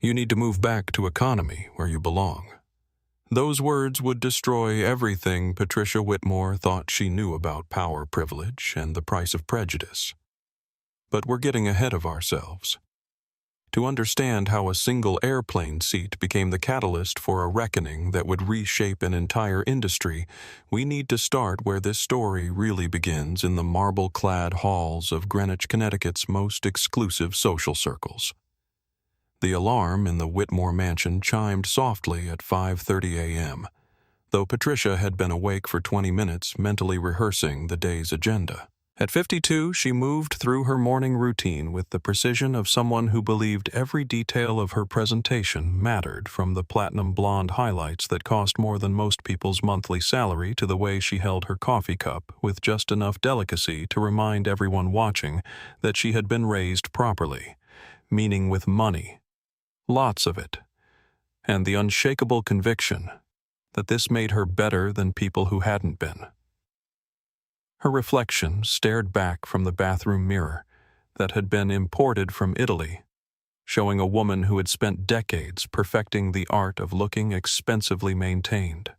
You need to move back to economy where you belong. Those words would destroy everything Patricia Whitmore thought she knew about power privilege and the price of prejudice. But we're getting ahead of ourselves. To understand how a single airplane seat became the catalyst for a reckoning that would reshape an entire industry, we need to start where this story really begins, in the marble-clad halls of Greenwich, Connecticut's most exclusive social circles. The alarm in the Whitmore mansion chimed softly at 5:30 a.m., though Patricia had been awake for 20 minutes mentally rehearsing the day's agenda. At 52, she moved through her morning routine with the precision of someone who believed every detail of her presentation mattered, from the platinum blonde highlights that cost more than most people's monthly salary to the way she held her coffee cup with just enough delicacy to remind everyone watching that she had been raised properly, meaning with money. Lots of it. And the unshakable conviction that this made her better than people who hadn't been. Her reflection stared back from the bathroom mirror that had been imported from Italy, showing a woman who had spent decades perfecting the art of looking expensively maintained.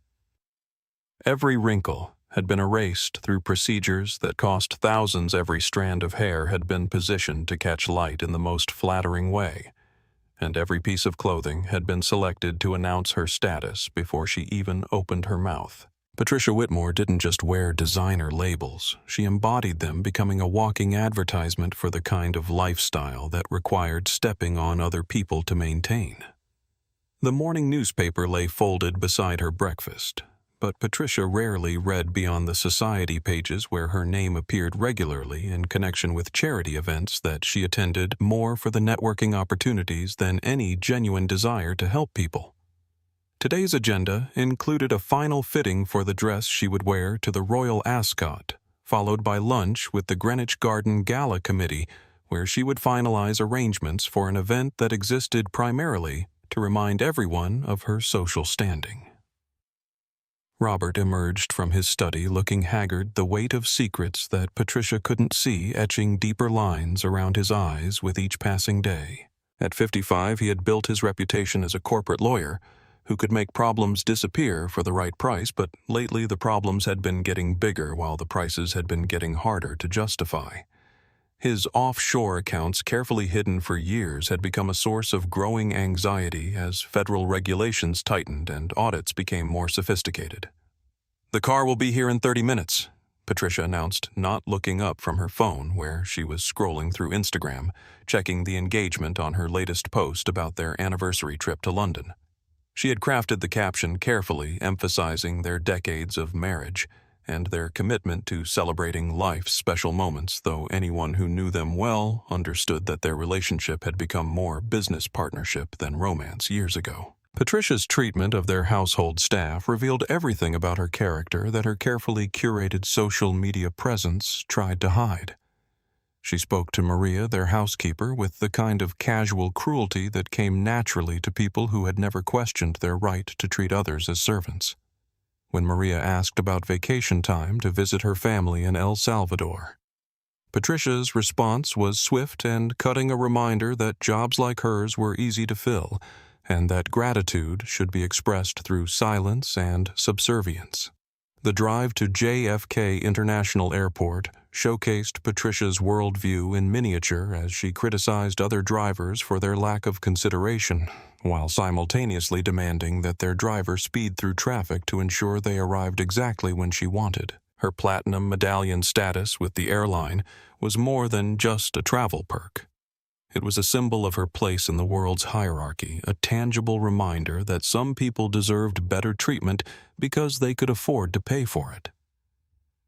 Every wrinkle had been erased through procedures that cost thousands. Every strand of hair had been positioned to catch light in the most flattering way, and every piece of clothing had been selected to announce her status before she even opened her mouth. Patricia Whitmore didn't just wear designer labels, she embodied them, becoming a walking advertisement for the kind of lifestyle that required stepping on other people to maintain. The morning newspaper lay folded beside her breakfast, but Patricia rarely read beyond the society pages where her name appeared regularly in connection with charity events that she attended, more for the networking opportunities than any genuine desire to help people. Today's agenda included a final fitting for the dress she would wear to the Royal Ascot, followed by lunch with the Greenwich Garden Gala Committee, where she would finalize arrangements for an event that existed primarily to remind everyone of her social standing. Robert emerged from his study looking haggard, the weight of secrets that Patricia couldn't see etching deeper lines around his eyes with each passing day. At 55, he had built his reputation as a corporate lawyer who could make problems disappear for the right price, but lately the problems had been getting bigger while the prices had been getting harder to justify. His offshore accounts, carefully hidden for years, had become a source of growing anxiety as federal regulations tightened and audits became more sophisticated. "The car will be here in 30 minutes, Patricia announced, not looking up from her phone where she was scrolling through Instagram, checking the engagement on her latest post about their anniversary trip to London. She had crafted the caption carefully, emphasizing their decades of marriage and their commitment to celebrating life's special moments, though anyone who knew them well understood that their relationship had become more business partnership than romance years ago. Patricia's treatment of their household staff revealed everything about her character that her carefully curated social media presence tried to hide. She spoke to Maria, their housekeeper, with the kind of casual cruelty that came naturally to people who had never questioned their right to treat others as servants. When Maria asked about vacation time to visit her family in El Salvador, Patricia's response was swift and cutting, a reminder that jobs like hers were easy to fill, and that gratitude should be expressed through silence and subservience. The drive to JFK International Airport showcased Patricia's worldview in miniature as she criticized other drivers for their lack of consideration, while simultaneously demanding that their driver speed through traffic to ensure they arrived exactly when she wanted. Her platinum medallion status with the airline was more than just a travel perk. It was a symbol of her place in the world's hierarchy, a tangible reminder that some people deserved better treatment because they could afford to pay for it.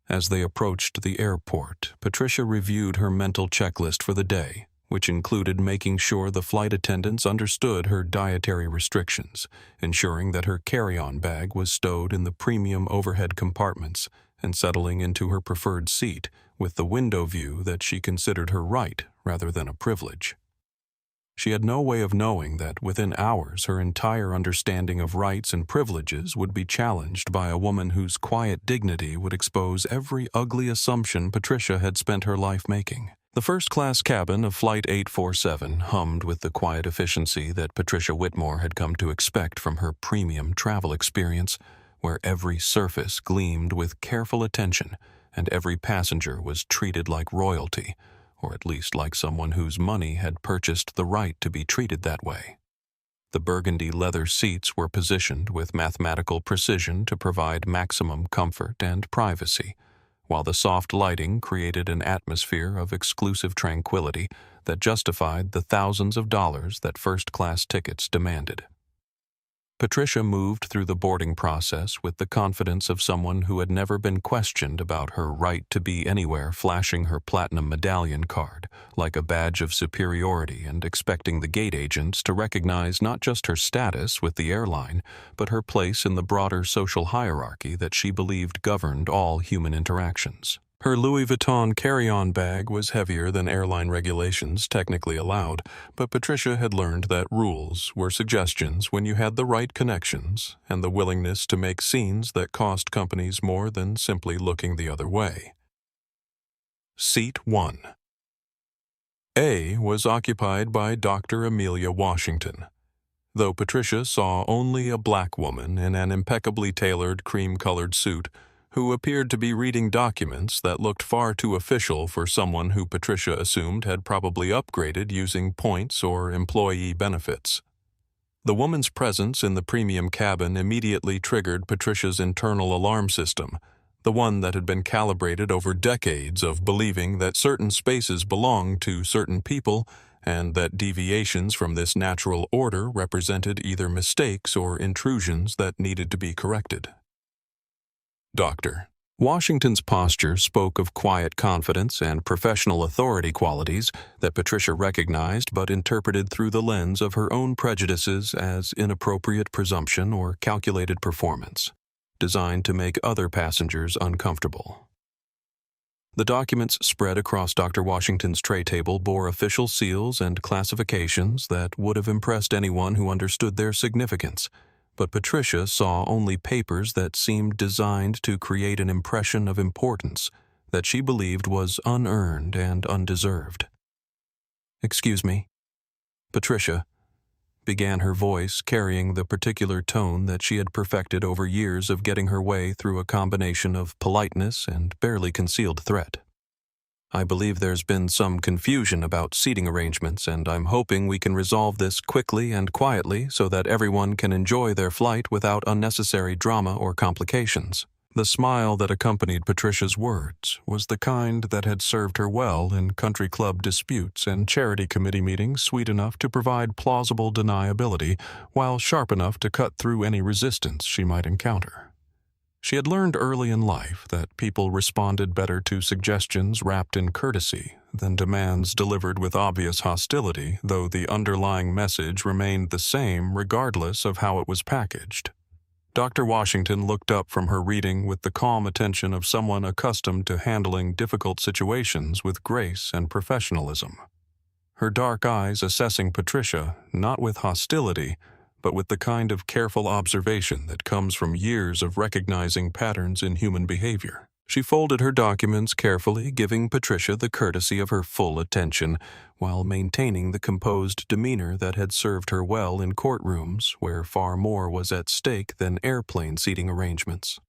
As they approached the airport, Patricia reviewed her mental checklist for the day, which included making sure the flight attendants understood her dietary restrictions, ensuring that her carry-on bag was stowed in the premium overhead compartments, and settling into her preferred seat with the window view that she considered her right rather than a privilege. She had no way of knowing that within hours her entire understanding of rights and privileges would be challenged by a woman whose quiet dignity would expose every ugly assumption Patricia had spent her life making. The first-class cabin of Flight 847 hummed with the quiet efficiency that Patricia Whitmore had come to expect from her premium travel experience, where every surface gleamed with careful attention and every passenger was treated like royalty, or at least like someone whose money had purchased the right to be treated that way. The burgundy leather seats were positioned with mathematical precision to provide maximum comfort and privacy, while the soft lighting created an atmosphere of exclusive tranquility that justified the thousands of dollars that first-class tickets demanded. Patricia moved through the boarding process with the confidence of someone who had never been questioned about her right to be anywhere, flashing her platinum medallion card like a badge of superiority and expecting the gate agents to recognize not just her status with the airline, but her place in the broader social hierarchy that she believed governed all human interactions. Her Louis Vuitton carry-on bag was heavier than airline regulations technically allowed, but Patricia had learned that rules were suggestions when you had the right connections and the willingness to make scenes that cost companies more than simply looking the other way. Seat 1. A was occupied by Dr. Amelia Washington. Though Patricia saw only a black woman in an impeccably tailored cream-colored suit, who appeared to be reading documents that looked far too official for someone who Patricia assumed had probably upgraded using points or employee benefits. The woman's presence in the premium cabin immediately triggered Patricia's internal alarm system, the one that had been calibrated over decades of believing that certain spaces belonged to certain people and that deviations from this natural order represented either mistakes or intrusions that needed to be corrected. Dr. Washington's posture spoke of quiet confidence and professional authority qualities that Patricia recognized but interpreted through the lens of her own prejudices as inappropriate presumption or calculated performance, designed to make other passengers uncomfortable. The documents spread across Dr. Washington's tray table bore official seals and classifications that would have impressed anyone who understood their significance, but Patricia saw only papers that seemed designed to create an impression of importance that she believed was unearned and undeserved. "Excuse me." Patricia began, her voice carrying the particular tone that she had perfected over years of getting her way through a combination of politeness and barely concealed threat. "I believe there's been some confusion about seating arrangements, and I'm hoping we can resolve this quickly and quietly so that everyone can enjoy their flight without unnecessary drama or complications." The smile that accompanied Patricia's words was the kind that had served her well in country club disputes and charity committee meetings, sweet enough to provide plausible deniability while sharp enough to cut through any resistance she might encounter. She had learned early in life that people responded better to suggestions wrapped in courtesy than demands delivered with obvious hostility, though the underlying message remained the same regardless of how it was packaged. Dr. Washington looked up from her reading with the calm attention of someone accustomed to handling difficult situations with grace and professionalism. Her dark eyes assessing Patricia, not with hostility, but with the kind of careful observation that comes from years of recognizing patterns in human behavior. She folded her documents carefully, giving Patricia the courtesy of her full attention, while maintaining the composed demeanor that had served her well in courtrooms where far more was at stake than airplane seating arrangements.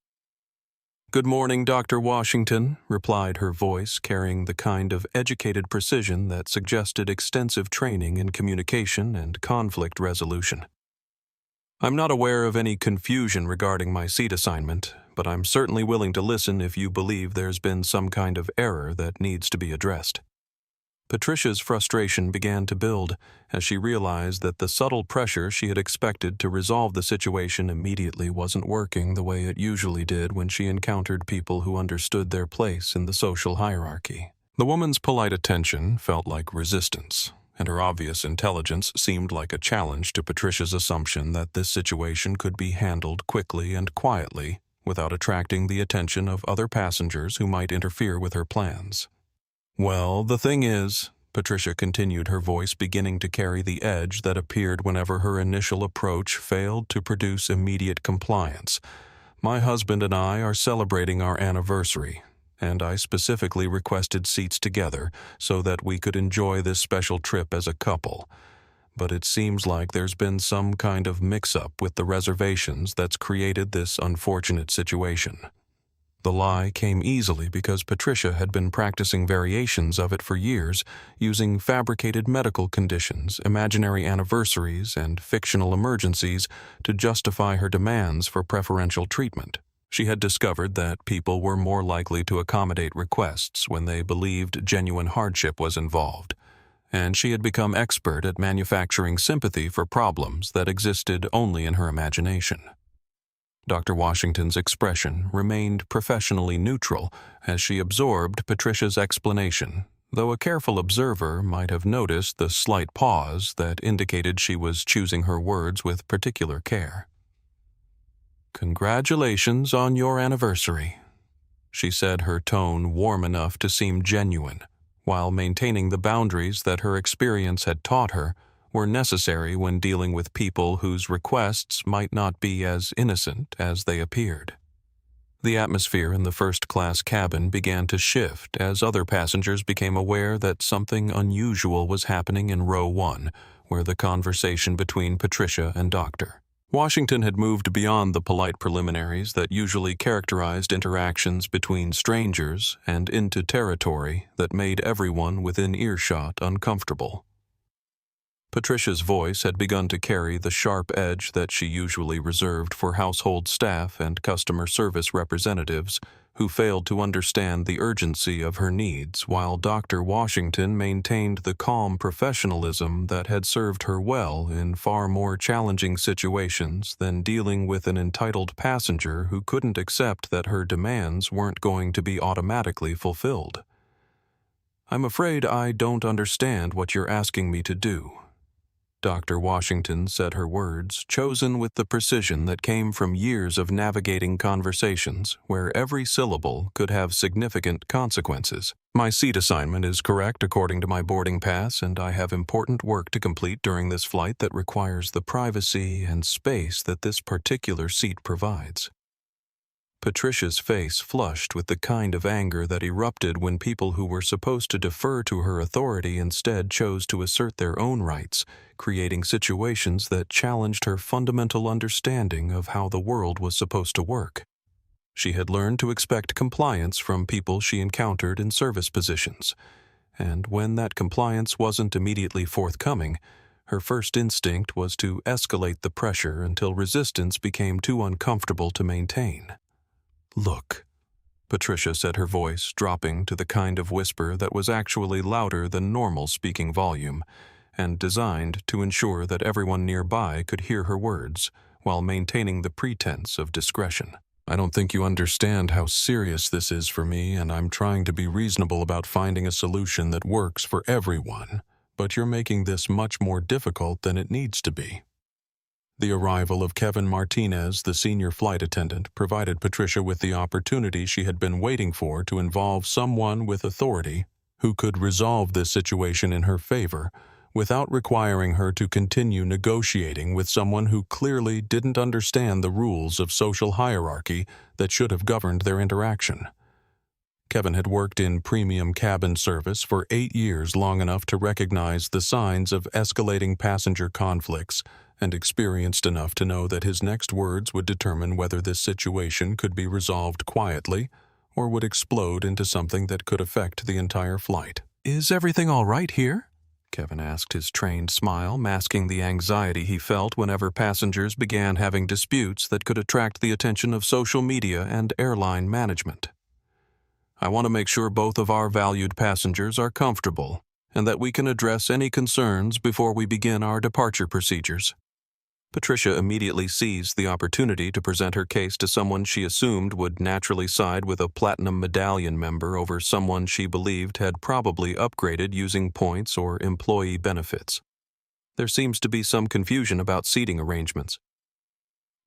"Good morning, Dr. Washington," replied her voice, carrying the kind of educated precision that suggested extensive training in communication and conflict resolution. "I'm not aware of any confusion regarding my seat assignment, but I'm certainly willing to listen if you believe there's been some kind of error that needs to be addressed." Patricia's frustration began to build as she realized that the subtle pressure she had expected to resolve the situation immediately wasn't working the way it usually did when she encountered people who understood their place in the social hierarchy. The woman's polite attention felt like resistance, and her obvious intelligence seemed like a challenge to Patricia's assumption that this situation could be handled quickly and quietly without attracting the attention of other passengers who might interfere with her plans. "Well, the thing is," Patricia continued, her voice beginning to carry the edge that appeared whenever her initial approach failed to produce immediate compliance, "my husband and I are celebrating our anniversary, and I specifically requested seats together so that we could enjoy this special trip as a couple. But it seems like there's been some kind of mix-up with the reservations that's created this unfortunate situation." The lie came easily because Patricia had been practicing variations of it for years, using fabricated medical conditions, imaginary anniversaries, and fictional emergencies to justify her demands for preferential treatment. She had discovered that people were more likely to accommodate requests when they believed genuine hardship was involved, and she had become expert at manufacturing sympathy for problems that existed only in her imagination. Dr. Washington's expression remained professionally neutral as she absorbed Patricia's explanation, though a careful observer might have noticed the slight pause that indicated she was choosing her words with particular care. "Congratulations on your anniversary," she said, her tone warm enough to seem genuine, while maintaining the boundaries that her experience had taught her were necessary when dealing with people whose requests might not be as innocent as they appeared. The atmosphere in the first-class cabin began to shift as other passengers became aware that something unusual was happening in row 1, where the conversation between Patricia and Dr. Washington had moved beyond the polite preliminaries that usually characterized interactions between strangers and into territory that made everyone within earshot uncomfortable. Patricia's voice had begun to carry the sharp edge that she usually reserved for household staff and customer service representatives who failed to understand the urgency of her needs, while Dr. Washington maintained the calm professionalism that had served her well in far more challenging situations than dealing with an entitled passenger who couldn't accept that her demands weren't going to be automatically fulfilled. "I'm afraid I don't understand what you're asking me to do." Dr. Washington said her words, chosen with the precision that came from years of navigating conversations where every syllable could have significant consequences. "My seat assignment is correct according to my boarding pass, and I have important work to complete during this flight that requires the privacy and space that this particular seat provides." Patricia's face flushed with the kind of anger that erupted when people who were supposed to defer to her authority instead chose to assert their own rights, creating situations that challenged her fundamental understanding of how the world was supposed to work. She had learned to expect compliance from people she encountered in service positions, and when that compliance wasn't immediately forthcoming, her first instinct was to escalate the pressure until resistance became too uncomfortable to maintain. "Look," Patricia said, her voice dropping to the kind of whisper that was actually louder than normal speaking volume, and designed to ensure that everyone nearby could hear her words, while maintaining the pretense of discretion. "I don't think you understand how serious this is for me, and I'm trying to be reasonable about finding a solution that works for everyone, but you're making this much more difficult than it needs to be." The arrival of Kevin Martinez, the senior flight attendant, provided Patricia with the opportunity she had been waiting for to involve someone with authority who could resolve this situation in her favor without requiring her to continue negotiating with someone who clearly didn't understand the rules of social hierarchy that should have governed their interaction. Kevin had worked in premium cabin service for 8 years, long enough to recognize the signs of escalating passenger conflicts, and experienced enough to know that his next words would determine whether this situation could be resolved quietly or would explode into something that could affect the entire flight. "Is everything all right here?" Kevin asked, his trained smile masking the anxiety he felt whenever passengers began having disputes that could attract the attention of social media and airline management. "I want to make sure both of our valued passengers are comfortable and that we can address any concerns before we begin our departure procedures." Patricia immediately seized the opportunity to present her case to someone she assumed would naturally side with a Platinum Medallion member over someone she believed had probably upgraded using points or employee benefits. There seems to be some confusion about seating arrangements.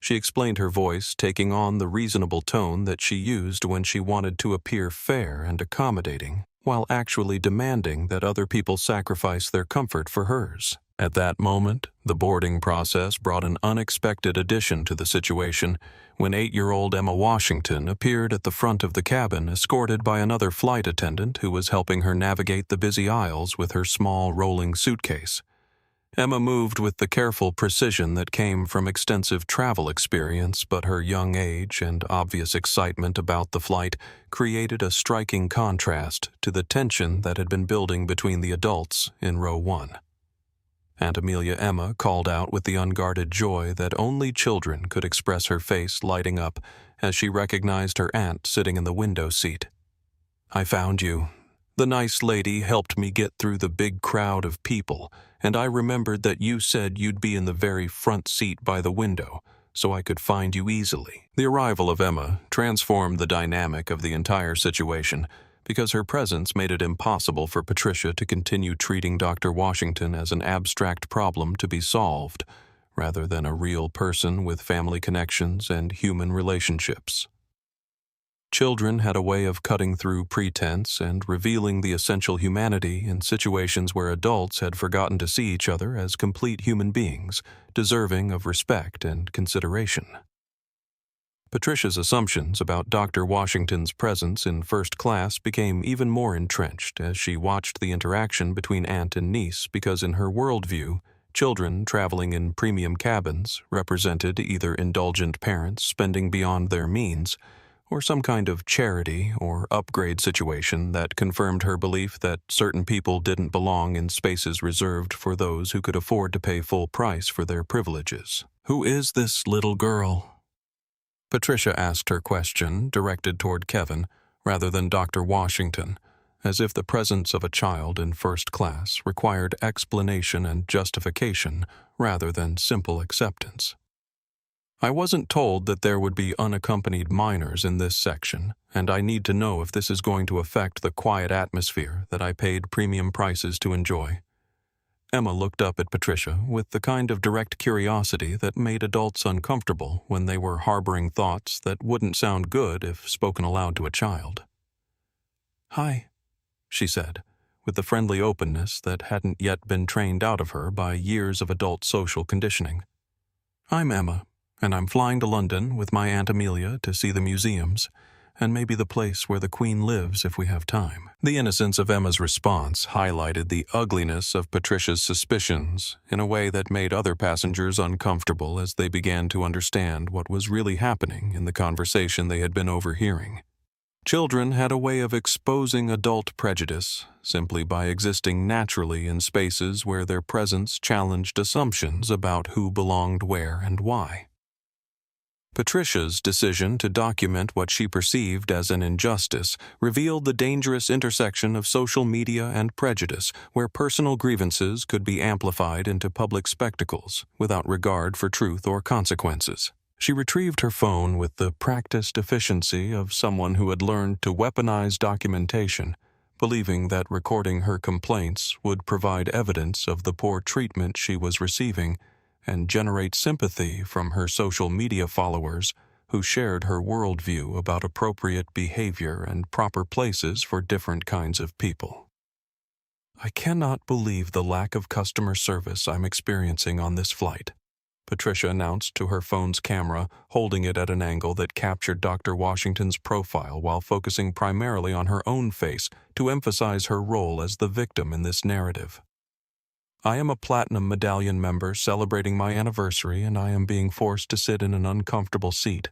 She explained, her voice taking on the reasonable tone that she used when she wanted to appear fair and accommodating, while actually demanding that other people sacrifice their comfort for hers. At that moment, the boarding process brought an unexpected addition to the situation when 8-year-old Emma Washington appeared at the front of the cabin escorted by another flight attendant who was helping her navigate the busy aisles with her small rolling suitcase. Emma moved with the careful precision that came from extensive travel experience, but her young age and obvious excitement about the flight created a striking contrast to the tension that had been building between the adults in row 1. Aunt Amelia Emma called out with the unguarded joy that only children could express, her face lighting up as she recognized her aunt sitting in the window seat. "I found you. The nice lady helped me get through the big crowd of people, and I remembered that you said you'd be in the very front seat by the window, so I could find you easily." The arrival of Emma transformed the dynamic of the entire situation, because her presence made it impossible for Patricia to continue treating Dr. Washington as an abstract problem to be solved, rather than a real person with family connections and human relationships. Children had a way of cutting through pretense and revealing the essential humanity in situations where adults had forgotten to see each other as complete human beings, deserving of respect and consideration. Patricia's assumptions about Dr. Washington's presence in first class became even more entrenched as she watched the interaction between aunt and niece, because in her worldview, children traveling in premium cabins represented either indulgent parents spending beyond their means, or some kind of charity or upgrade situation that confirmed her belief that certain people didn't belong in spaces reserved for those who could afford to pay full price for their privileges. "Who is this little girl?" Patricia asked her question, directed toward Kevin, rather than Dr. Washington, as if the presence of a child in first class required explanation and justification rather than simple acceptance. "I wasn't told that there would be unaccompanied minors in this section, and I need to know if this is going to affect the quiet atmosphere that I paid premium prices to enjoy." Emma looked up at Patricia with the kind of direct curiosity that made adults uncomfortable when they were harboring thoughts that wouldn't sound good if spoken aloud to a child. "Hi," she said, with the friendly openness that hadn't yet been trained out of her by years of adult social conditioning. "I'm Emma, and I'm flying to London with my Aunt Amelia to see the museums, and maybe the place where the Queen lives if we have time." The innocence of Emma's response highlighted the ugliness of Patricia's suspicions in a way that made other passengers uncomfortable as they began to understand what was really happening in the conversation they had been overhearing. Children had a way of exposing adult prejudice simply by existing naturally in spaces where their presence challenged assumptions about who belonged where and why. Patricia's decision to document what she perceived as an injustice revealed the dangerous intersection of social media and prejudice, where personal grievances could be amplified into public spectacles without regard for truth or consequences. She retrieved her phone with the practiced efficiency of someone who had learned to weaponize documentation, believing that recording her complaints would provide evidence of the poor treatment she was receiving and generate sympathy from her social media followers who shared her worldview about appropriate behavior and proper places for different kinds of people. "I cannot believe the lack of customer service I'm experiencing on this flight," Patricia announced to her phone's camera, holding it at an angle that captured Dr. Washington's profile while focusing primarily on her own face to emphasize her role as the victim in this narrative. "I am a Platinum Medallion member celebrating my anniversary, and I am being forced to sit in an uncomfortable seat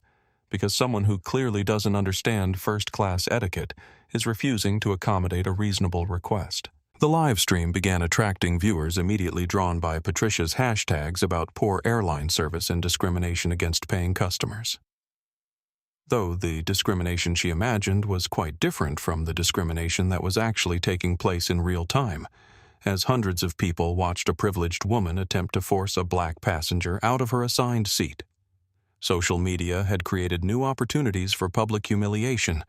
because someone who clearly doesn't understand first-class etiquette is refusing to accommodate a reasonable request." The live stream began attracting viewers immediately drawn by Patricia's hashtags about poor airline service and discrimination against paying customers. Though the discrimination she imagined was quite different from the discrimination that was actually taking place in real time, as hundreds of people watched a privileged woman attempt to force a black passenger out of her assigned seat. Social media had created new opportunities for public humiliation,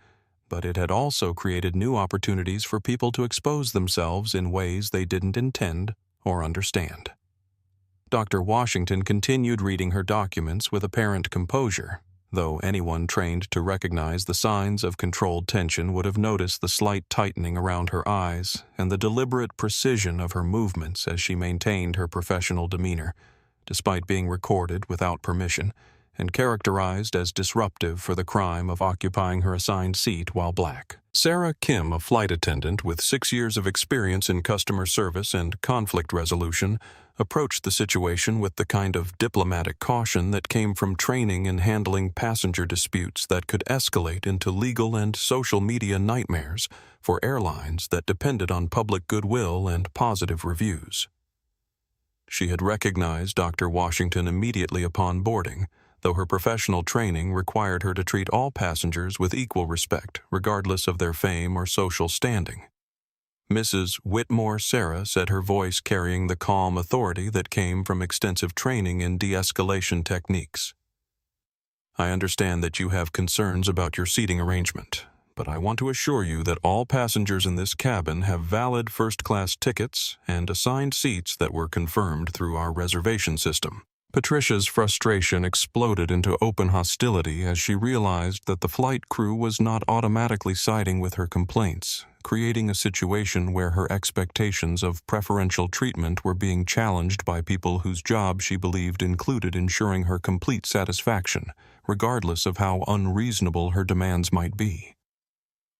but it had also created new opportunities for people to expose themselves in ways they didn't intend or understand. Dr. Washington continued reading her documents with apparent composure, though anyone trained to recognize the signs of controlled tension would have noticed the slight tightening around her eyes and the deliberate precision of her movements as she maintained her professional demeanor, despite being recorded without permission and characterized as disruptive for the crime of occupying her assigned seat while black. Sarah Kim, a flight attendant with 6 years of experience in customer service and conflict resolution, approached the situation with the kind of diplomatic caution that came from training in handling passenger disputes that could escalate into legal and social media nightmares for airlines that depended on public goodwill and positive reviews. She had recognized Dr. Washington immediately upon boarding, though her professional training required her to treat all passengers with equal respect, regardless of their fame or social standing. Mrs. Whitmore Sarah said, her voice carrying the calm authority that came from extensive training in de-escalation techniques. "I understand that you have concerns about your seating arrangement, but I want to assure you that all passengers in this cabin have valid first-class tickets and assigned seats that were confirmed through our reservation system." Patricia's frustration exploded into open hostility as she realized that the flight crew was not automatically siding with her complaints, creating a situation where her expectations of preferential treatment were being challenged by people whose job she believed included ensuring her complete satisfaction, regardless of how unreasonable her demands might be.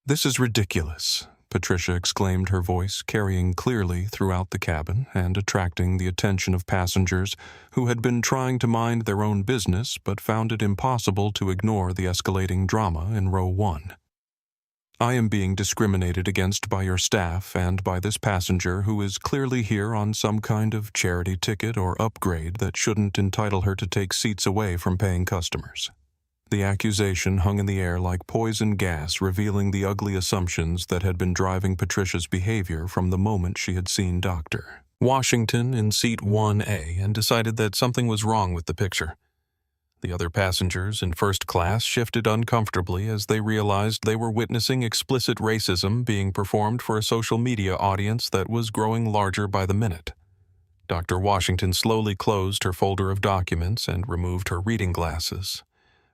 "This is ridiculous," Patricia exclaimed, her voice carrying clearly throughout the cabin and attracting the attention of passengers who had been trying to mind their own business but found it impossible to ignore the escalating drama in row 1. "I am being discriminated against by your staff and by this passenger who is clearly here on some kind of charity ticket or upgrade that shouldn't entitle her to take seats away from paying customers." The accusation hung in the air like poison gas, revealing the ugly assumptions that had been driving Patricia's behavior from the moment she had seen Dr. Washington in seat 1A and decided that something was wrong with the picture. The other passengers in first class shifted uncomfortably as they realized they were witnessing explicit racism being performed for a social media audience that was growing larger by the minute. Dr. Washington slowly closed her folder of documents and removed her reading glasses.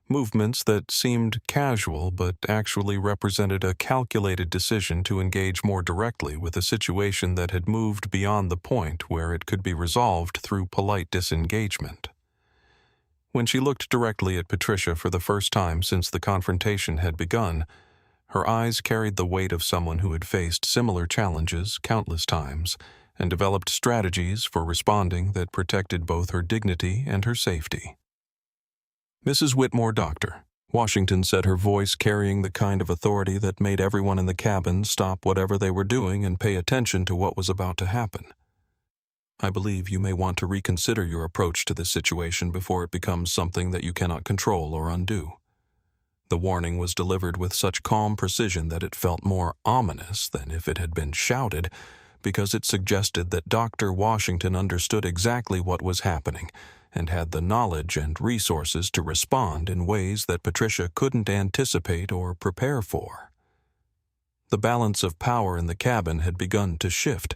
Movements that seemed casual but actually represented a calculated decision to engage more directly with a situation that had moved beyond the point where it could be resolved through polite disengagement. When she looked directly at Patricia for the first time since the confrontation had begun, her eyes carried the weight of someone who had faced similar challenges countless times and developed strategies for responding that protected both her dignity and her safety. "Mrs. Whitmore, Doctor," Washington said, her voice carrying the kind of authority that made everyone in the cabin stop whatever they were doing and pay attention to what was about to happen. "I believe you may want to reconsider your approach to this situation before it becomes something that you cannot control or undo." The warning was delivered with such calm precision that it felt more ominous than if it had been shouted, because it suggested that Dr. Washington understood exactly what was happening and had the knowledge and resources to respond in ways that Patricia couldn't anticipate or prepare for. The balance of power in the cabin had begun to shift,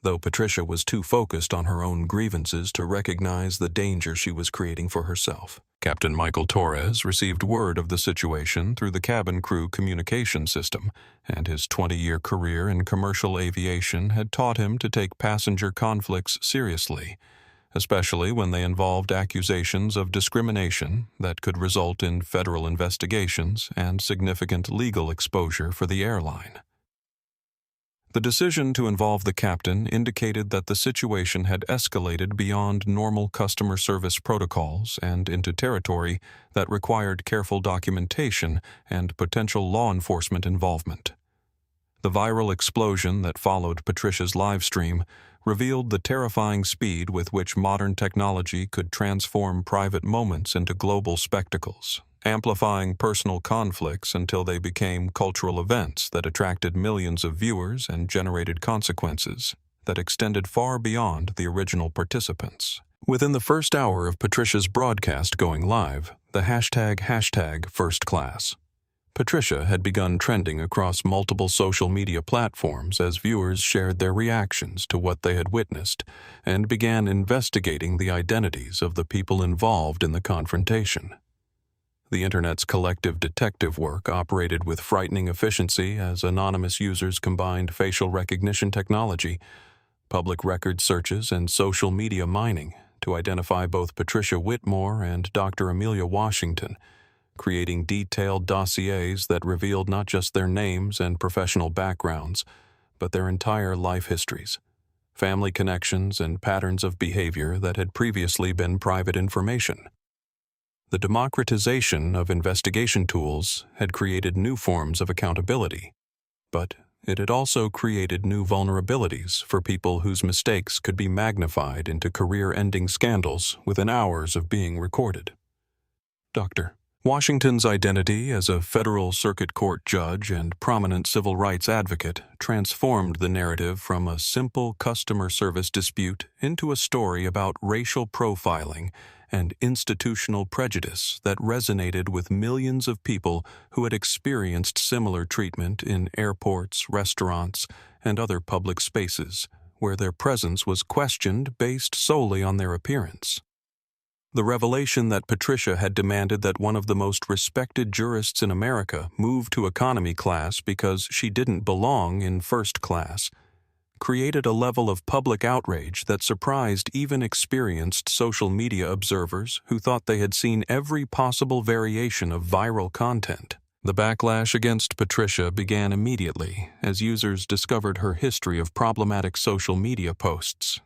though Patricia was too focused on her own grievances to recognize the danger she was creating for herself. Captain Michael Torres received word of the situation through the cabin crew communication system, and his 20-year career in commercial aviation had taught him to take passenger conflicts seriously, especially when they involved accusations of discrimination that could result in federal investigations and significant legal exposure for the airline. The decision to involve the captain indicated that the situation had escalated beyond normal customer service protocols and into territory that required careful documentation and potential law enforcement involvement. The viral explosion that followed Patricia's live stream revealed the terrifying speed with which modern technology could transform private moments into global spectacles, amplifying personal conflicts until they became cultural events that attracted millions of viewers and generated consequences that extended far beyond the original participants. Within the first hour of Patricia's broadcast going live, the hashtag first class Patricia had begun trending across multiple social media platforms as viewers shared their reactions to what they had witnessed and began investigating the identities of the people involved in the confrontation. The Internet's collective detective work operated with frightening efficiency as anonymous users combined facial recognition technology, public record searches, and social media mining to identify both Patricia Whitmore and Dr. Amelia Washington, creating detailed dossiers that revealed not just their names and professional backgrounds, but their entire life histories, family connections, and patterns of behavior that had previously been private information. The democratization of investigation tools had created new forms of accountability, but it had also created new vulnerabilities for people whose mistakes could be magnified into career-ending scandals within hours of being recorded. Dr. Washington's identity as a federal circuit court judge and prominent civil rights advocate transformed the narrative from a simple customer service dispute into a story about racial profiling and institutional prejudice that resonated with millions of people who had experienced similar treatment in airports, restaurants, and other public spaces where their presence was questioned based solely on their appearance. The revelation that Patricia had demanded that one of the most respected jurists in America move to economy class because she didn't belong in first class created a level of public outrage that surprised even experienced social media observers who thought they had seen every possible variation of viral content. The backlash against Patricia began immediately as users discovered her history of problematic social media posts,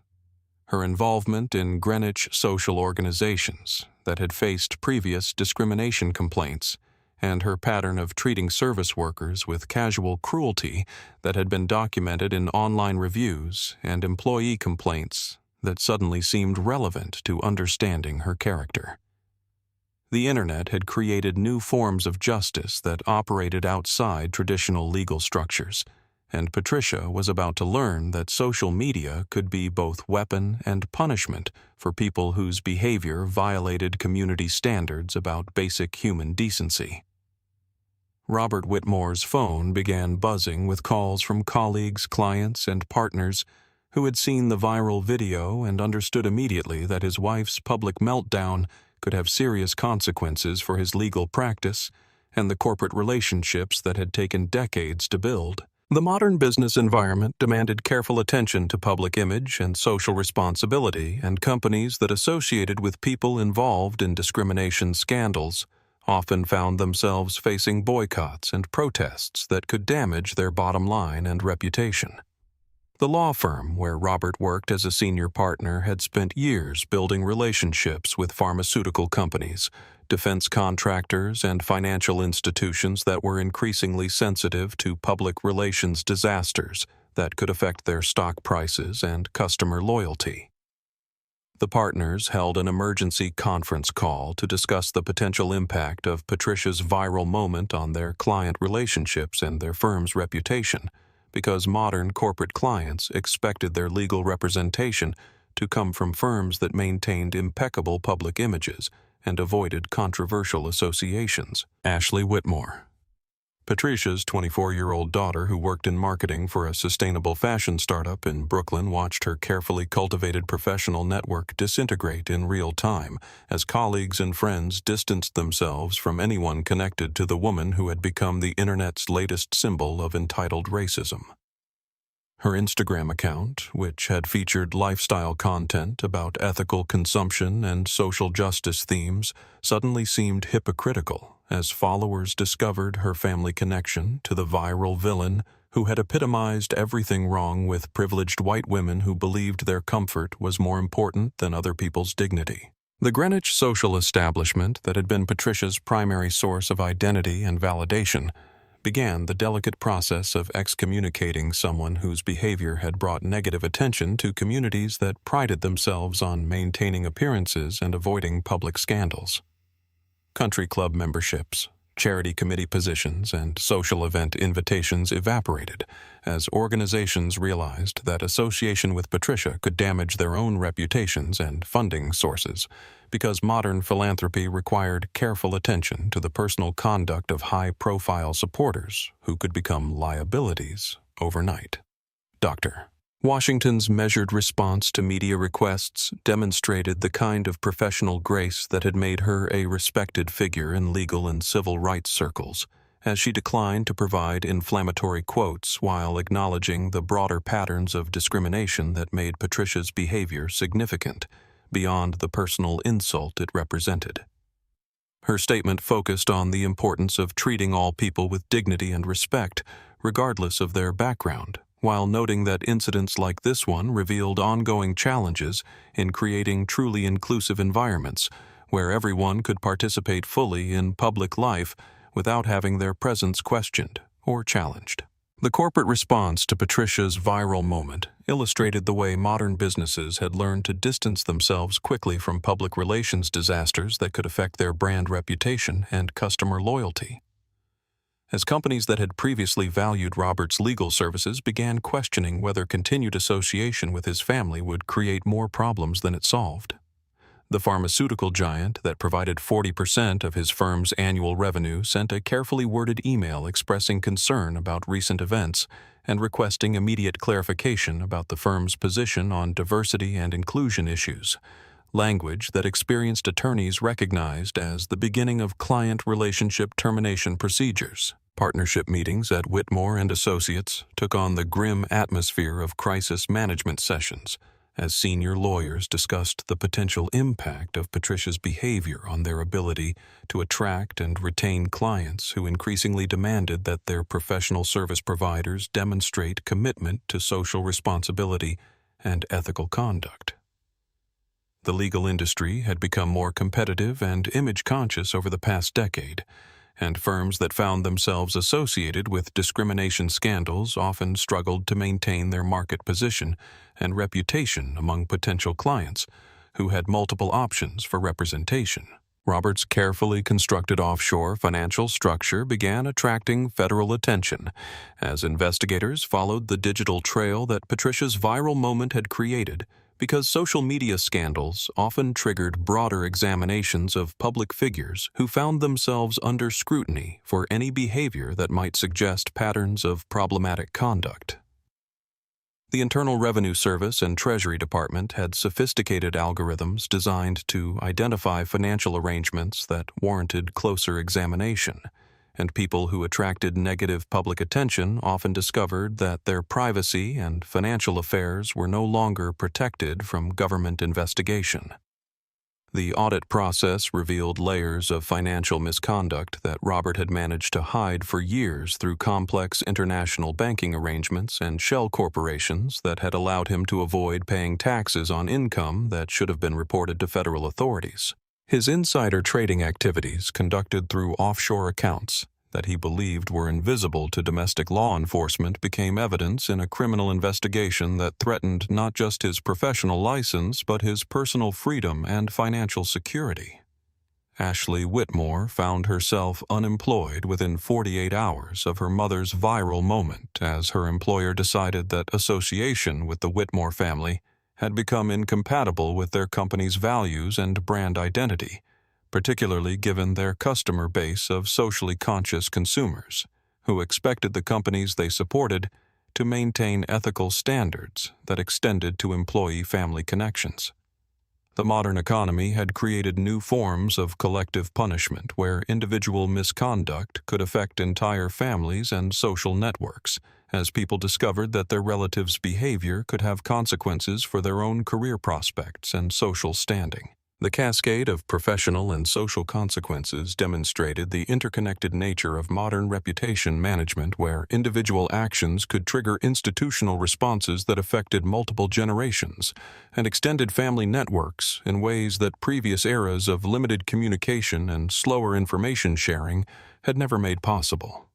her involvement in Greenwich social organizations that had faced previous discrimination complaints, and her pattern of treating service workers with casual cruelty that had been documented in online reviews and employee complaints that suddenly seemed relevant to understanding her character. The Internet had created new forms of justice that operated outside traditional legal structures, and Patricia was about to learn that social media could be both weapon and punishment for people whose behavior violated community standards about basic human decency. Robert Whitmore's phone began buzzing with calls from colleagues, clients, and partners who had seen the viral video and understood immediately that his wife's public meltdown could have serious consequences for his legal practice and the corporate relationships that had taken decades to build. The modern business environment demanded careful attention to public image and social responsibility, and companies that associated with people involved in discrimination scandals often found themselves facing boycotts and protests that could damage their bottom line and reputation. The law firm where Robert worked as a senior partner had spent years building relationships with pharmaceutical companies, defense contractors, and financial institutions that were increasingly sensitive to public relations disasters that could affect their stock prices and customer loyalty. The partners held an emergency conference call to discuss the potential impact of Patricia's viral moment on their client relationships and their firm's reputation, because modern corporate clients expected their legal representation to come from firms that maintained impeccable public images and avoided controversial associations. Ashley Whitmore. Patricia's 24-year-old daughter, who worked in marketing for a sustainable fashion startup in Brooklyn, watched her carefully cultivated professional network disintegrate in real time as colleagues and friends distanced themselves from anyone connected to the woman who had become the Internet's latest symbol of entitled racism. Her Instagram account, which had featured lifestyle content about ethical consumption and social justice themes, suddenly seemed hypocritical as followers discovered her family connection to the viral villain who had epitomized everything wrong with privileged white women who believed their comfort was more important than other people's dignity. The Greenwich social establishment that had been Patricia's primary source of identity and validation began the delicate process of excommunicating someone whose behavior had brought negative attention to communities that prided themselves on maintaining appearances and avoiding public scandals. Country club memberships, charity committee positions, and social event invitations evaporated as organizations realized that association with Patricia could damage their own reputations and funding sources, because modern philanthropy required careful attention to the personal conduct of high-profile supporters who could become liabilities overnight. Dr. Washington's measured response to media requests demonstrated the kind of professional grace that had made her a respected figure in legal and civil rights circles, as she declined to provide inflammatory quotes while acknowledging the broader patterns of discrimination that made Patricia's behavior significant, beyond the personal insult it represented. Her statement focused on the importance of treating all people with dignity and respect, regardless of their background, while noting that incidents like this one revealed ongoing challenges in creating truly inclusive environments where everyone could participate fully in public life without having their presence questioned or challenged. The corporate response to Patricia's viral moment illustrated the way modern businesses had learned to distance themselves quickly from public relations disasters that could affect their brand reputation and customer loyalty. As companies that had previously valued Robert's legal services began questioning whether continued association with his family would create more problems than it solved. The pharmaceutical giant that provided 40% of his firm's annual revenue sent a carefully worded email expressing concern about recent events and requesting immediate clarification about the firm's position on diversity and inclusion issues, language that experienced attorneys recognized as the beginning of client relationship termination procedures. Partnership meetings at Whitmore and Associates took on the grim atmosphere of crisis management sessions, as senior lawyers discussed the potential impact of Patricia's behavior on their ability to attract and retain clients who increasingly demanded that their professional service providers demonstrate commitment to social responsibility and ethical conduct. The legal industry had become more competitive and image-conscious over the past decade, and firms that found themselves associated with discrimination scandals often struggled to maintain their market position and reputation among potential clients who had multiple options for representation. Robert's carefully constructed offshore financial structure began attracting federal attention as investigators followed the digital trail that Patricia's viral moment had created, because social media scandals often triggered broader examinations of public figures who found themselves under scrutiny for any behavior that might suggest patterns of problematic conduct. The Internal Revenue Service and Treasury Department had sophisticated algorithms designed to identify financial arrangements that warranted closer examination, and people who attracted negative public attention often discovered that their privacy and financial affairs were no longer protected from government investigation. The audit process revealed layers of financial misconduct that Robert had managed to hide for years through complex international banking arrangements and shell corporations that had allowed him to avoid paying taxes on income that should have been reported to federal authorities. His insider trading activities, conducted through offshore accounts that he believed were invisible to domestic law enforcement, became evidence in a criminal investigation that threatened not just his professional license but his personal freedom and financial security. Ashley Whitmore found herself unemployed within 48 hours of her mother's viral moment as her employer decided that association with the Whitmore family had become incompatible with their company's values and brand identity, particularly given their customer base of socially conscious consumers who expected the companies they supported to maintain ethical standards that extended to employee-family connections. The modern economy had created new forms of collective punishment where individual misconduct could affect entire families and social networks, as people discovered that their relatives' behavior could have consequences for their own career prospects and social standing. The cascade of professional and social consequences demonstrated the interconnected nature of modern reputation management, where individual actions could trigger institutional responses that affected multiple generations and extended family networks in ways that previous eras of limited communication and slower information sharing had never made possible.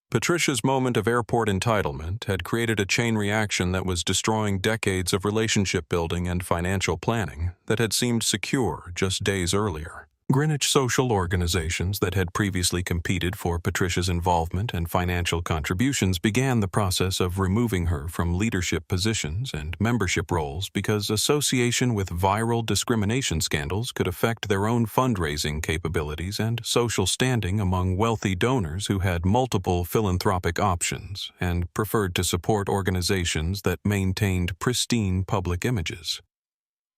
Patricia's moment of airport entitlement had created a chain reaction that was destroying decades of relationship building and financial planning that had seemed secure just days earlier. Greenwich social organizations that had previously competed for Patricia's involvement and financial contributions began the process of removing her from leadership positions and membership roles because association with viral discrimination scandals could affect their own fundraising capabilities and social standing among wealthy donors who had multiple philanthropic options and preferred to support organizations that maintained pristine public images.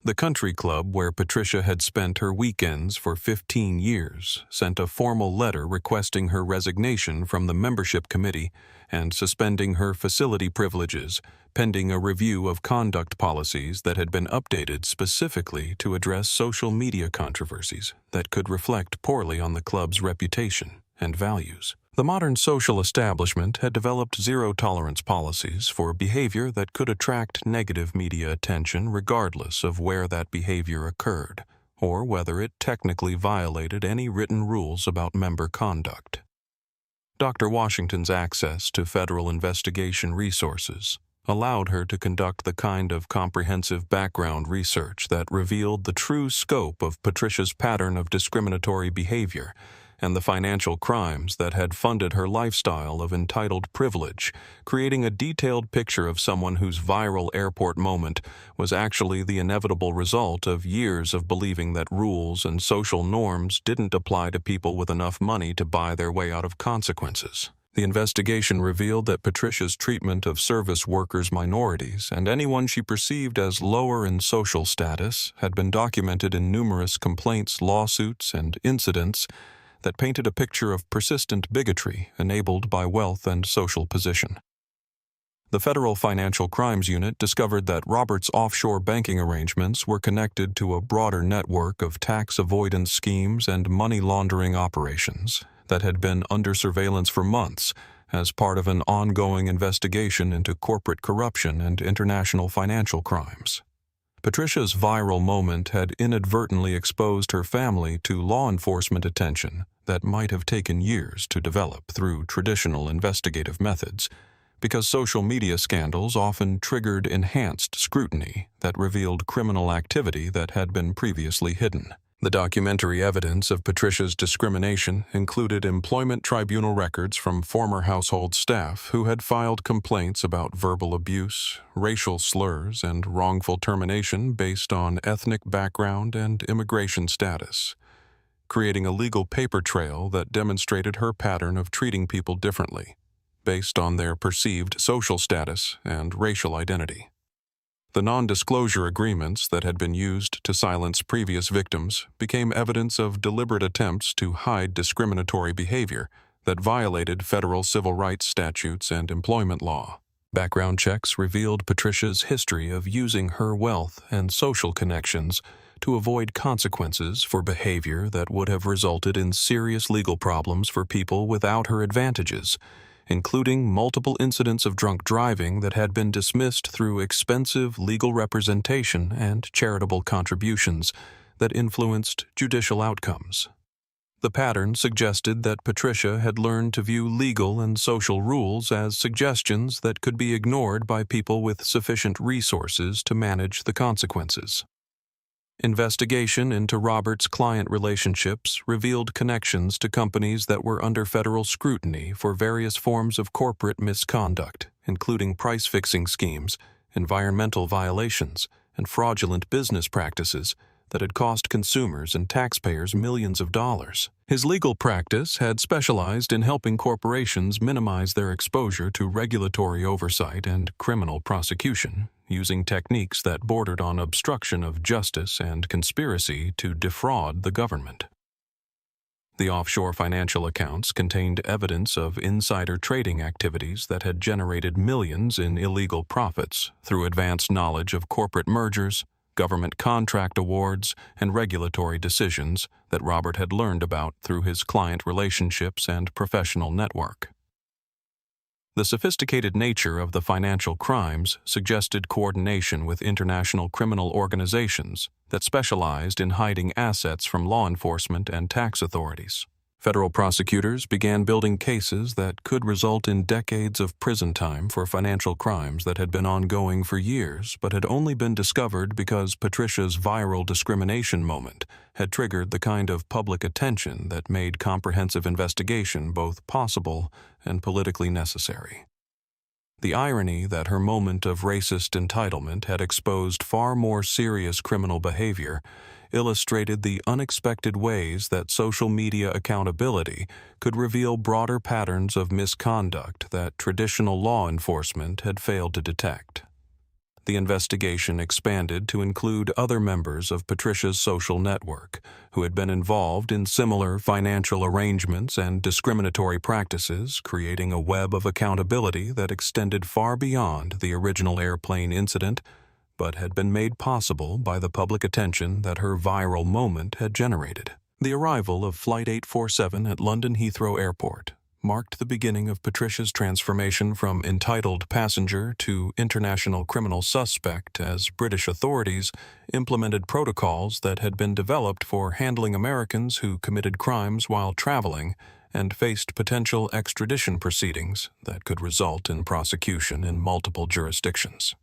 The country club where Patricia had spent her weekends for 15 years sent a formal letter requesting her resignation from the membership committee and suspending her facility privileges, pending a review of conduct policies that had been updated specifically to address social media controversies that could reflect poorly on the club's reputation and values. The modern social establishment had developed zero-tolerance policies for behavior that could attract negative media attention regardless of where that behavior occurred, or whether it technically violated any written rules about member conduct. Dr. Washington's access to federal investigation resources allowed her to conduct the kind of comprehensive background research that revealed the true scope of Patricia's pattern of discriminatory behavior and the financial crimes that had funded her lifestyle of entitled privilege, creating a detailed picture of someone whose viral airport moment was actually the inevitable result of years of believing that rules and social norms didn't apply to people with enough money to buy their way out of consequences. The investigation revealed that Patricia's treatment of service workers, minorities, and anyone she perceived as lower in social status had been documented in numerous complaints, lawsuits, and incidents that painted a picture of persistent bigotry enabled by wealth and social position. The Federal Financial Crimes Unit discovered that Robert's offshore banking arrangements were connected to a broader network of tax avoidance schemes and money laundering operations that had been under surveillance for months as part of an ongoing investigation into corporate corruption and international financial crimes. Patricia's viral moment had inadvertently exposed her family to law enforcement attention that might have taken years to develop through traditional investigative methods, because social media scandals often triggered enhanced scrutiny that revealed criminal activity that had been previously hidden. The documentary evidence of Patricia's discrimination included employment tribunal records from former household staff who had filed complaints about verbal abuse, racial slurs, and wrongful termination based on ethnic background and immigration status, creating a legal paper trail that demonstrated her pattern of treating people differently based on their perceived social status and racial identity. The non-disclosure agreements that had been used to silence previous victims became evidence of deliberate attempts to hide discriminatory behavior that violated federal civil rights statutes and employment law. Background checks revealed Patricia's history of using her wealth and social connections to avoid consequences for behavior that would have resulted in serious legal problems for people without her advantages, including multiple incidents of drunk driving that had been dismissed through expensive legal representation and charitable contributions that influenced judicial outcomes. The pattern suggested that Patricia had learned to view legal and social rules as suggestions that could be ignored by people with sufficient resources to manage the consequences. Investigation into Robert's client relationships revealed connections to companies that were under federal scrutiny for various forms of corporate misconduct, including price-fixing schemes, environmental violations, and fraudulent business practices that had cost consumers and taxpayers millions of dollars. His legal practice had specialized in helping corporations minimize their exposure to regulatory oversight and criminal prosecution, using techniques that bordered on obstruction of justice and conspiracy to defraud the government. The offshore financial accounts contained evidence of insider trading activities that had generated millions in illegal profits through advanced knowledge of corporate mergers, government contract awards, and regulatory decisions that Robert had learned about through his client relationships and professional network. The sophisticated nature of the financial crimes suggested coordination with international criminal organizations that specialized in hiding assets from law enforcement and tax authorities. Federal prosecutors began building cases that could result in decades of prison time for financial crimes that had been ongoing for years but had only been discovered because Patricia's viral discrimination moment had triggered the kind of public attention that made comprehensive investigation both possible and politically necessary. The irony that her moment of racist entitlement had exposed far more serious criminal behavior illustrated the unexpected ways that social media accountability could reveal broader patterns of misconduct that traditional law enforcement had failed to detect. The investigation expanded to include other members of Patricia's social network who had been involved in similar financial arrangements and discriminatory practices, creating a web of accountability that extended far beyond the original airplane incident, but had been made possible by the public attention that her viral moment had generated. The arrival of Flight 847 at London Heathrow Airport marked the beginning of Patricia's transformation from entitled passenger to international criminal suspect as British authorities implemented protocols that had been developed for handling Americans who committed crimes while traveling and faced potential extradition proceedings that could result in prosecution in multiple jurisdictions.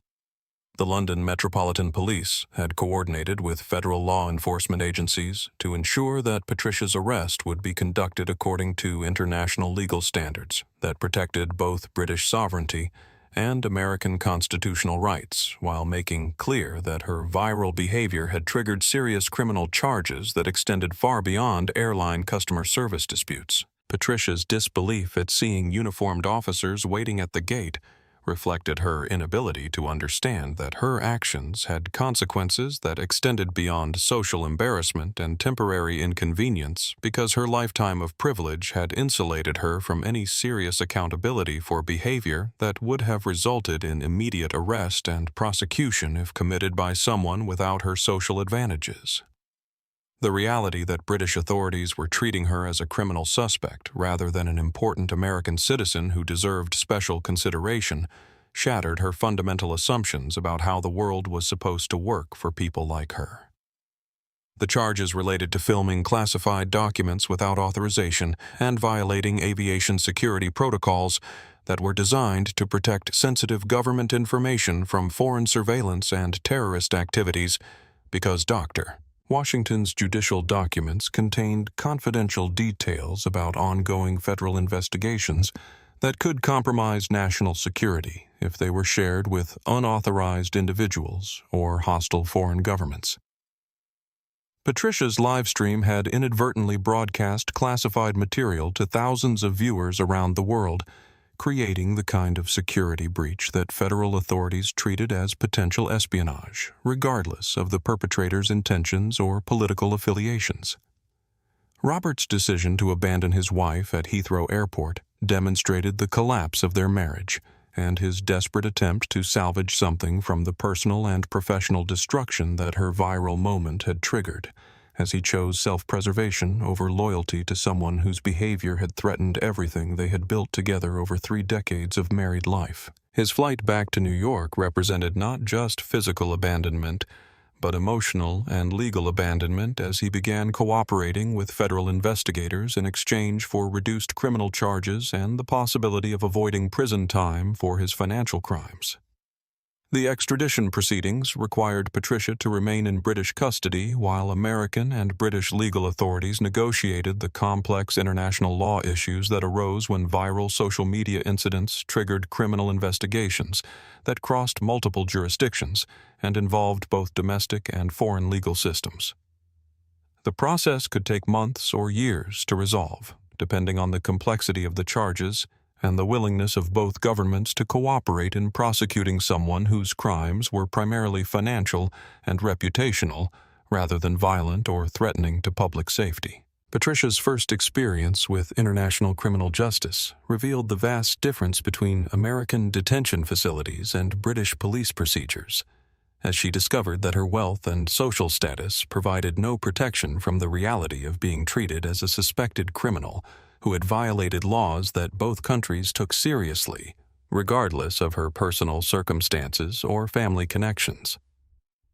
The London Metropolitan Police had coordinated with federal law enforcement agencies to ensure that Patricia's arrest would be conducted according to international legal standards that protected both British sovereignty and American constitutional rights, while making clear that her viral behavior had triggered serious criminal charges that extended far beyond airline customer service disputes. Patricia's disbelief at seeing uniformed officers waiting at the gate reflected her inability to understand that her actions had consequences that extended beyond social embarrassment and temporary inconvenience because her lifetime of privilege had insulated her from any serious accountability for behavior that would have resulted in immediate arrest and prosecution if committed by someone without her social advantages. The reality that British authorities were treating her as a criminal suspect rather than an important American citizen who deserved special consideration shattered her fundamental assumptions about how the world was supposed to work for people like her. The charges related to filming classified documents without authorization and violating aviation security protocols that were designed to protect sensitive government information from foreign surveillance and terrorist activities because Dr. Washington's judicial documents contained confidential details about ongoing federal investigations that could compromise national security if they were shared with unauthorized individuals or hostile foreign governments. Patricia's live stream had inadvertently broadcast classified material to thousands of viewers around the world, creating the kind of security breach that federal authorities treated as potential espionage, regardless of the perpetrator's intentions or political affiliations. Robert's decision to abandon his wife at Heathrow Airport demonstrated the collapse of their marriage and his desperate attempt to salvage something from the personal and professional destruction that her viral moment had triggered, as he chose self-preservation over loyalty to someone whose behavior had threatened everything they had built together over 3 decades of married life. His flight back to New York represented not just physical abandonment, but emotional and legal abandonment as he began cooperating with federal investigators in exchange for reduced criminal charges and the possibility of avoiding prison time for his financial crimes. The extradition proceedings required Patricia to remain in British custody while American and British legal authorities negotiated the complex international law issues that arose when viral social media incidents triggered criminal investigations that crossed multiple jurisdictions and involved both domestic and foreign legal systems. The process could take months or years to resolve, depending on the complexity of the charges and the willingness of both governments to cooperate in prosecuting someone whose crimes were primarily financial and reputational rather than violent or threatening to public safety. Patricia's first experience with international criminal justice revealed the vast difference between American detention facilities and British police procedures, as she discovered that her wealth and social status provided no protection from the reality of being treated as a suspected criminal who had violated laws that both countries took seriously, regardless of her personal circumstances or family connections.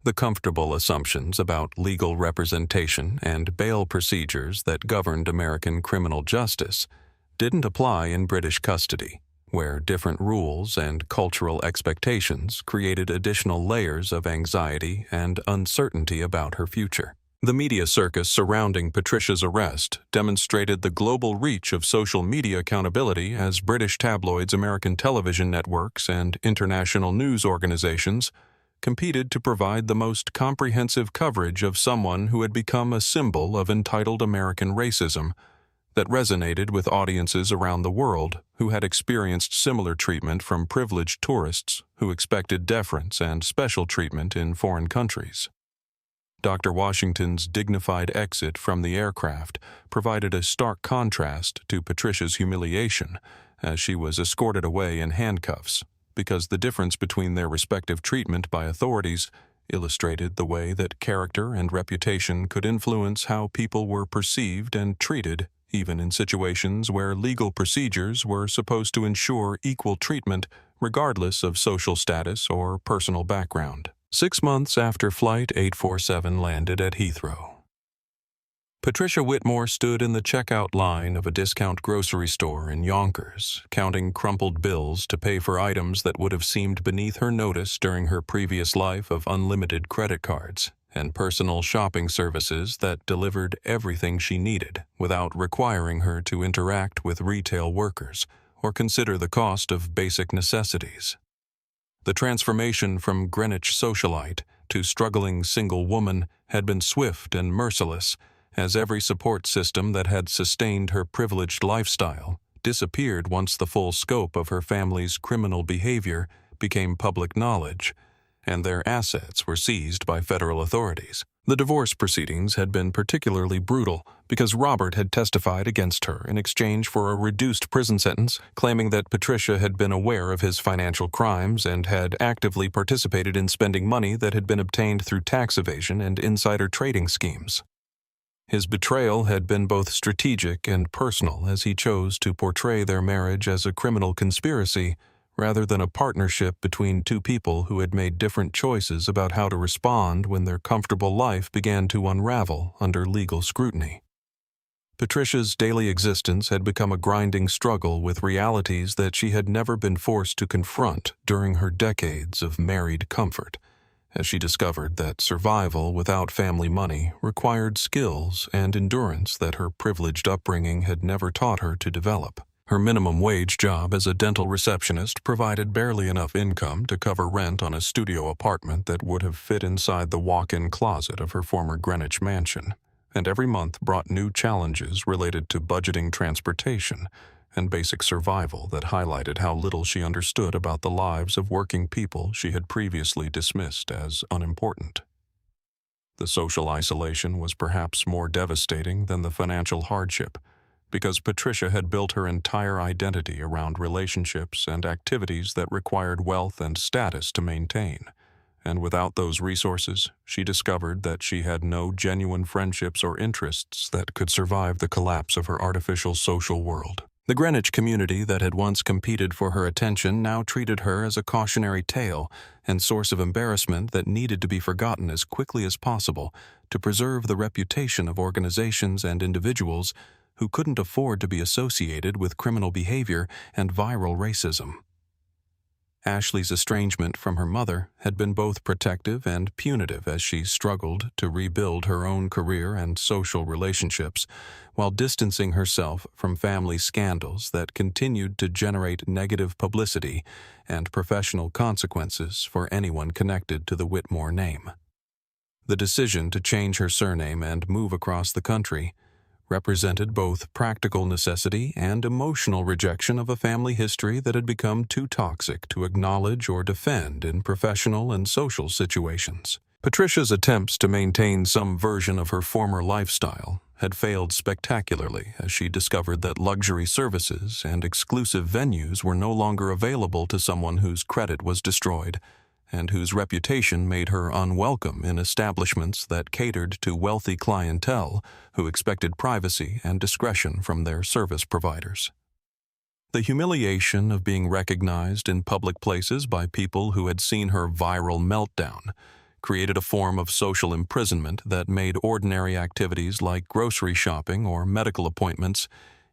The comfortable assumptions about legal representation and bail procedures that governed American criminal justice didn't apply in British custody, where different rules and cultural expectations created additional layers of anxiety and uncertainty about her future. The media circus surrounding Patricia's arrest demonstrated the global reach of social media accountability as British tabloids, American television networks, and international news organizations competed to provide the most comprehensive coverage of someone who had become a symbol of entitled American racism that resonated with audiences around the world who had experienced similar treatment from privileged tourists who expected deference and special treatment in foreign countries. Dr. Washington's dignified exit from the aircraft provided a stark contrast to Patricia's humiliation as she was escorted away in handcuffs, because the difference between their respective treatment by authorities illustrated the way that character and reputation could influence how people were perceived and treated, even in situations where legal procedures were supposed to ensure equal treatment regardless of social status or personal background. 6 months after Flight 847 landed at Heathrow, Patricia Whitmore stood in the checkout line of a discount grocery store in Yonkers, counting crumpled bills to pay for items that would have seemed beneath her notice during her previous life of unlimited credit cards and personal shopping services that delivered everything she needed without requiring her to interact with retail workers or consider the cost of basic necessities. The transformation from Greenwich socialite to struggling single woman had been swift and merciless, as every support system that had sustained her privileged lifestyle disappeared once the full scope of her family's criminal behavior became public knowledge, and their assets were seized by federal authorities. The divorce proceedings had been particularly brutal because Robert had testified against her in exchange for a reduced prison sentence, claiming that Patricia had been aware of his financial crimes and had actively participated in spending money that had been obtained through tax evasion and insider trading schemes. His betrayal had been both strategic and personal, as he chose to portray their marriage as a criminal conspiracy rather than a partnership between two people who had made different choices about how to respond when their comfortable life began to unravel under legal scrutiny. Patricia's daily existence had become a grinding struggle with realities that she had never been forced to confront during her decades of married comfort, as she discovered that survival without family money required skills and endurance that her privileged upbringing had never taught her to develop. Her minimum wage job as a dental receptionist provided barely enough income to cover rent on a studio apartment that would have fit inside the walk-in closet of her former Greenwich mansion, and every month brought new challenges related to budgeting transportation and basic survival that highlighted how little she understood about the lives of working people she had previously dismissed as unimportant. The social isolation was perhaps more devastating than the financial hardship, because Patricia had built her entire identity around relationships and activities that required wealth and status to maintain, and without those resources, she discovered that she had no genuine friendships or interests that could survive the collapse of her artificial social world. The Greenwich community that had once competed for her attention now treated her as a cautionary tale and source of embarrassment that needed to be forgotten as quickly as possible to preserve the reputation of organizations and individuals who couldn't afford to be associated with criminal behavior and viral racism. Ashley's estrangement from her mother had been both protective and punitive as she struggled to rebuild her own career and social relationships, while distancing herself from family scandals that continued to generate negative publicity and professional consequences for anyone connected to the Whitmore name. The decision to change her surname and move across the country represented both practical necessity and emotional rejection of a family history that had become too toxic to acknowledge or defend in professional and social situations. Patricia's attempts to maintain some version of her former lifestyle had failed spectacularly as she discovered that luxury services and exclusive venues were no longer available to someone whose credit was destroyed and whose reputation made her unwelcome in establishments that catered to wealthy clientele who expected privacy and discretion from their service providers. The humiliation of being recognized in public places by people who had seen her viral meltdown created a form of social imprisonment that made ordinary activities like grocery shopping or medical appointments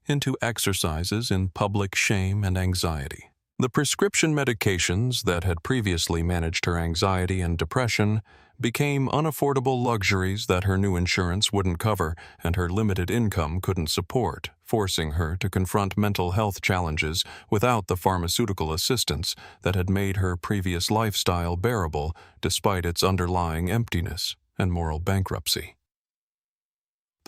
into exercises in public shame and anxiety. The prescription medications that had previously managed her anxiety and depression became unaffordable luxuries that her new insurance wouldn't cover and her limited income couldn't support, forcing her to confront mental health challenges without the pharmaceutical assistance that had made her previous lifestyle bearable despite its underlying emptiness and moral bankruptcy.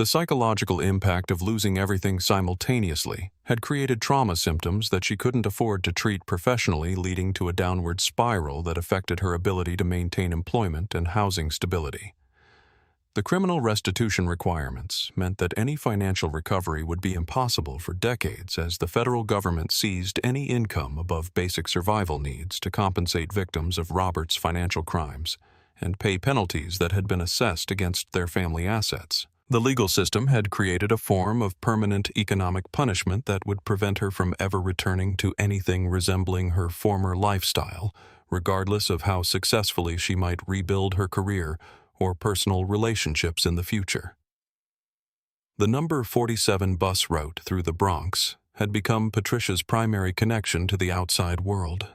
The psychological impact of losing everything simultaneously had created trauma symptoms that she couldn't afford to treat professionally, leading to a downward spiral that affected her ability to maintain employment and housing stability. The criminal restitution requirements meant that any financial recovery would be impossible for decades as the federal government seized any income above basic survival needs to compensate victims of Robert's financial crimes and pay penalties that had been assessed against their family assets. The legal system had created a form of permanent economic punishment that would prevent her from ever returning to anything resembling her former lifestyle, regardless of how successfully she might rebuild her career or personal relationships in the future. The number 47 bus route through the Bronx had become Patricia's primary connection to the outside world,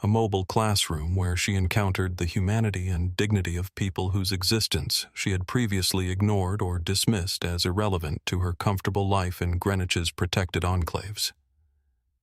a mobile classroom where she encountered the humanity and dignity of people whose existence she had previously ignored or dismissed as irrelevant to her comfortable life in Greenwich's protected enclaves.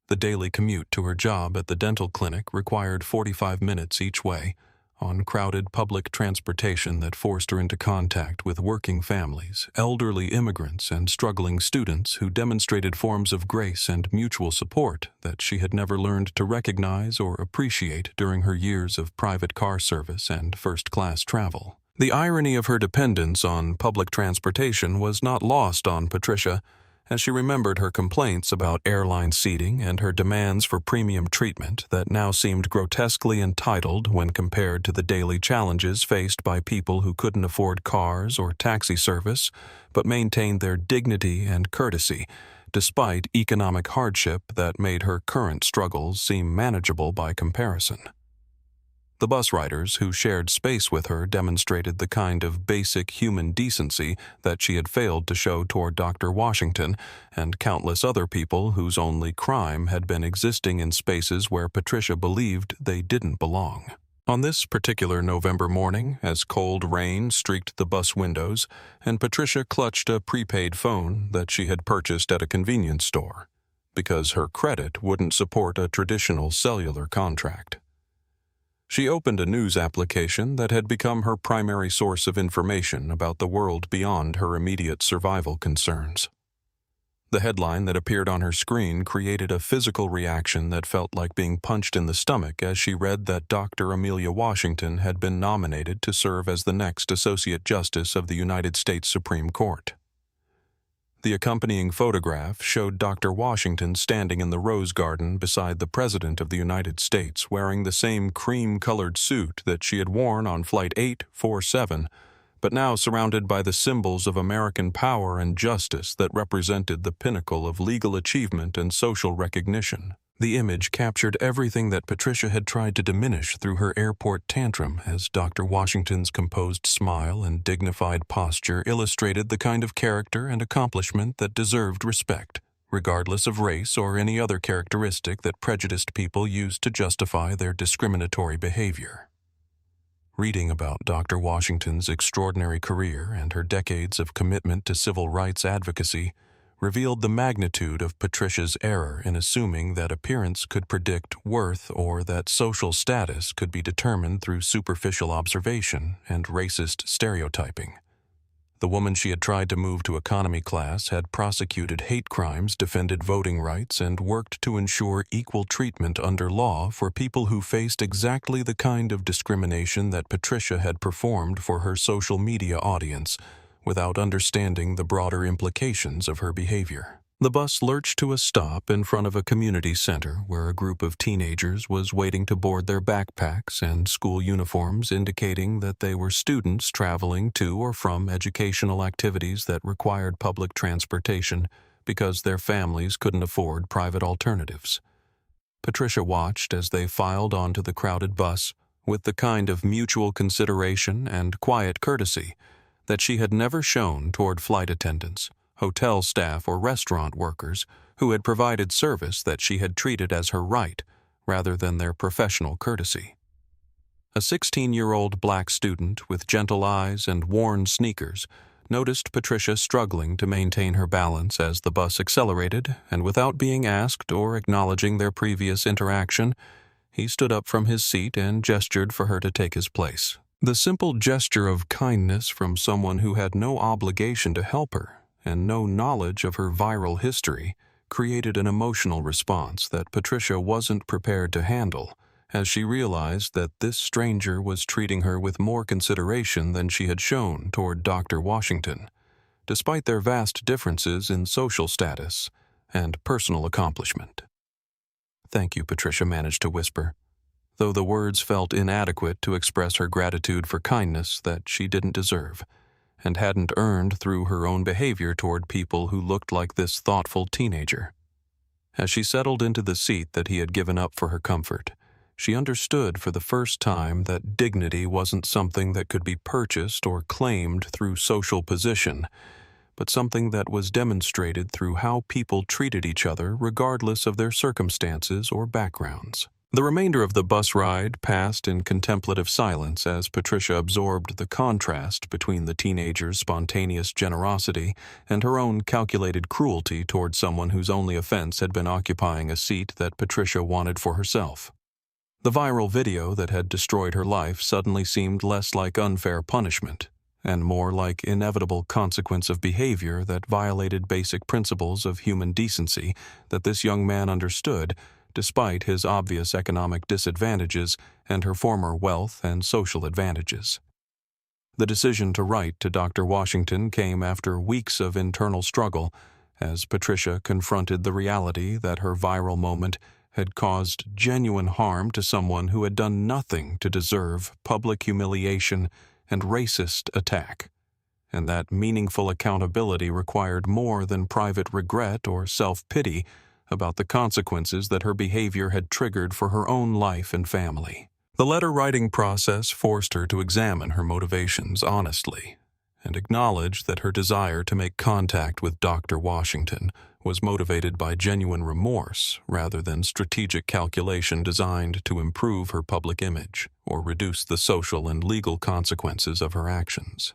The daily commute to her job at the dental clinic required 45 minutes each way, on crowded public transportation that forced her into contact with working families, elderly immigrants, and struggling students who demonstrated forms of grace and mutual support that she had never learned to recognize or appreciate during her years of private car service and first-class travel. The irony of her dependence on public transportation was not lost on Patricia, as she remembered her complaints about airline seating and her demands for premium treatment that now seemed grotesquely entitled when compared to the daily challenges faced by people who couldn't afford cars or taxi service but maintained their dignity and courtesy despite economic hardship that made her current struggles seem manageable by comparison. The bus riders who shared space with her demonstrated the kind of basic human decency that she had failed to show toward Dr. Washington and countless other people whose only crime had been existing in spaces where Patricia believed they didn't belong. On this particular November morning, as cold rain streaked the bus windows and Patricia clutched a prepaid phone that she had purchased at a convenience store, because her credit wouldn't support a traditional cellular contract. She opened a news application that had become her primary source of information about the world beyond her immediate survival concerns. The headline that appeared on her screen created a physical reaction that felt like being punched in the stomach as she read that Dr. Amelia Washington had been nominated to serve as the next Associate Justice of the United States Supreme Court. The accompanying photograph showed Dr. Washington standing in the Rose Garden beside the President of the United States wearing the same cream-colored suit that she had worn on Flight 847, but now surrounded by the symbols of American power and justice that represented the pinnacle of legal achievement and social recognition. The image captured everything that Patricia had tried to diminish through her airport tantrum, as Dr. Washington's composed smile and dignified posture illustrated the kind of character and accomplishment that deserved respect, regardless of race or any other characteristic that prejudiced people used to justify their discriminatory behavior. Reading about Dr. Washington's extraordinary career and her decades of commitment to civil rights advocacy revealed the magnitude of Patricia's error in assuming that appearance could predict worth or that social status could be determined through superficial observation and racist stereotyping. The woman she had tried to move to economy class had prosecuted hate crimes, defended voting rights, and worked to ensure equal treatment under law for people who faced exactly the kind of discrimination that Patricia had performed for her social media audience, without understanding the broader implications of her behavior. The bus lurched to a stop in front of a community center where a group of teenagers was waiting to board their backpacks and school uniforms, indicating that they were students traveling to or from educational activities that required public transportation because their families couldn't afford private alternatives. Patricia watched as they filed onto the crowded bus, with the kind of mutual consideration and quiet courtesy that she had never shown toward flight attendants, hotel staff, or restaurant workers who had provided service that she had treated as her right rather than their professional courtesy. A 16-year-old black student with gentle eyes and worn sneakers noticed Patricia struggling to maintain her balance as the bus accelerated, and without being asked or acknowledging their previous interaction, he stood up from his seat and gestured for her to take his place. The simple gesture of kindness from someone who had no obligation to help her and no knowledge of her viral history created an emotional response that Patricia wasn't prepared to handle, as she realized that this stranger was treating her with more consideration than she had shown toward Dr. Washington, despite their vast differences in social status and personal accomplishment. "Thank you," Patricia managed to whisper, though the words felt inadequate to express her gratitude for kindness that she didn't deserve and hadn't earned through her own behavior toward people who looked like this thoughtful teenager. As she settled into the seat that he had given up for her comfort, she understood for the first time that dignity wasn't something that could be purchased or claimed through social position, but something that was demonstrated through how people treated each other regardless of their circumstances or backgrounds. The remainder of the bus ride passed in contemplative silence as Patricia absorbed the contrast between the teenager's spontaneous generosity and her own calculated cruelty toward someone whose only offense had been occupying a seat that Patricia wanted for herself. The viral video that had destroyed her life suddenly seemed less like unfair punishment and more like inevitable consequence of behavior that violated basic principles of human decency that this young man understood, despite his obvious economic disadvantages and her former wealth and social advantages. The decision to write to Dr. Washington came after weeks of internal struggle, as Patricia confronted the reality that her viral moment had caused genuine harm to someone who had done nothing to deserve public humiliation and racist attack, and that meaningful accountability required more than private regret or self-pity about the consequences that her behavior had triggered for her own life and family. The letter-writing process forced her to examine her motivations honestly and acknowledge that her desire to make contact with Dr. Washington was motivated by genuine remorse rather than strategic calculation designed to improve her public image or reduce the social and legal consequences of her actions.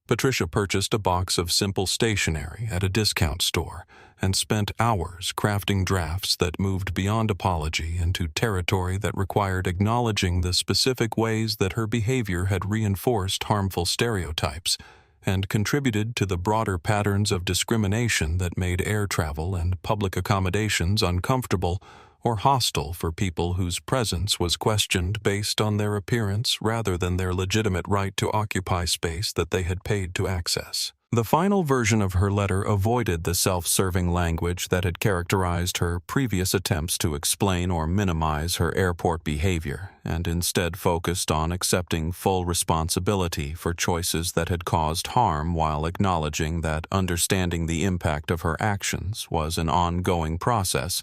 Patricia purchased a box of simple stationery at a discount store and spent hours crafting drafts that moved beyond apology into territory that required acknowledging the specific ways that her behavior had reinforced harmful stereotypes and contributed to the broader patterns of discrimination that made air travel and public accommodations uncomfortable or hostile for people whose presence was questioned based on their appearance rather than their legitimate right to occupy space that they had paid to access. The final version of her letter avoided the self-serving language that had characterized her previous attempts to explain or minimize her airport behavior, and instead focused on accepting full responsibility for choices that had caused harm while acknowledging that understanding the impact of her actions was an ongoing process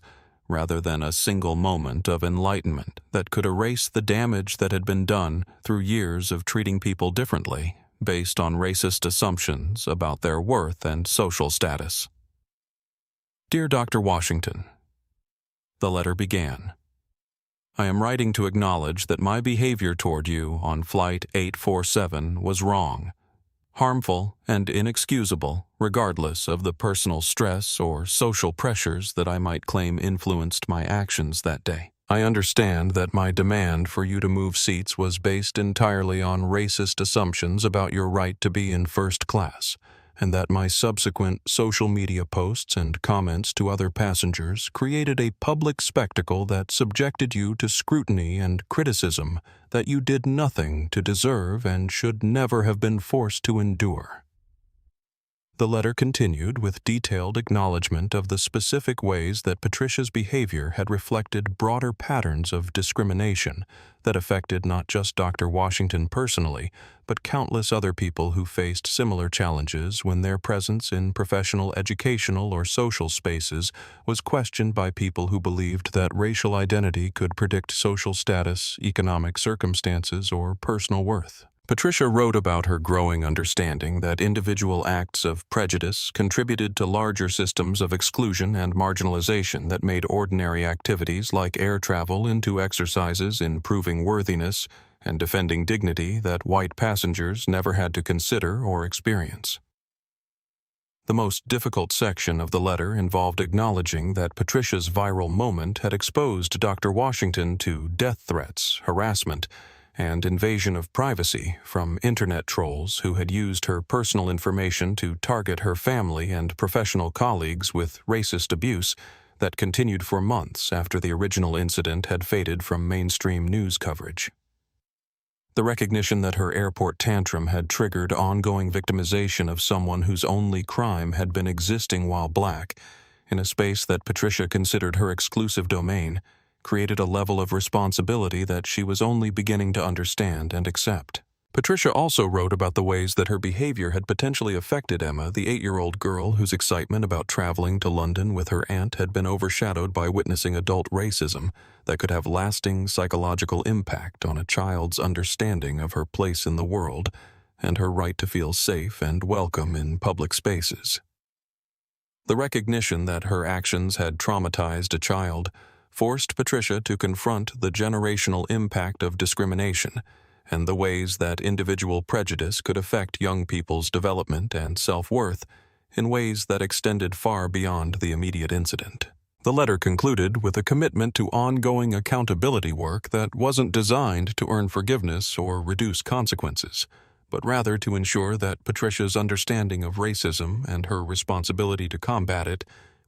rather than a single moment of enlightenment that could erase the damage that had been done through years of treating people differently based on racist assumptions about their worth and social status. Dear Dr. Washington, the letter began. I am writing to acknowledge that my behavior toward you on Flight 847 was wrong, harmful, and inexcusable, regardless of the personal stress or social pressures that I might claim influenced my actions that day. I understand that my demand for you to move seats was based entirely on racist assumptions about your right to be in first class, and that my subsequent social media posts and comments to other passengers created a public spectacle that subjected you to scrutiny and criticism that you did nothing to deserve and should never have been forced to endure. The letter continued with detailed acknowledgement of the specific ways that Patricia's behavior had reflected broader patterns of discrimination that affected not just Dr. Washington personally, but countless other people who faced similar challenges when their presence in professional, educational, or social spaces was questioned by people who believed that racial identity could predict social status, economic circumstances, or personal worth. Patricia wrote about her growing understanding that individual acts of prejudice contributed to larger systems of exclusion and marginalization that made ordinary activities like air travel into exercises in proving worthiness and defending dignity that white passengers never had to consider or experience. The most difficult section of the letter involved acknowledging that Patricia's viral moment had exposed Dr. Washington to death threats, harassment, and invasion of privacy from internet trolls who had used her personal information to target her family and professional colleagues with racist abuse that continued for months after the original incident had faded from mainstream news coverage. The recognition that her airport tantrum had triggered ongoing victimization of someone whose only crime had been existing while black, in a space that Patricia considered her exclusive domain, created a level of responsibility that she was only beginning to understand and accept. Patricia also wrote about the ways that her behavior had potentially affected Emma, the 8-year-old girl whose excitement about traveling to London with her aunt had been overshadowed by witnessing adult racism that could have lasting psychological impact on a child's understanding of her place in the world and her right to feel safe and welcome in public spaces. The recognition that her actions had traumatized a child forced Patricia to confront the generational impact of discrimination and the ways that individual prejudice could affect young people's development and self-worth in ways that extended far beyond the immediate incident. The letter concluded with a commitment to ongoing accountability work that wasn't designed to earn forgiveness or reduce consequences, but rather to ensure that Patricia's understanding of racism and her responsibility to combat it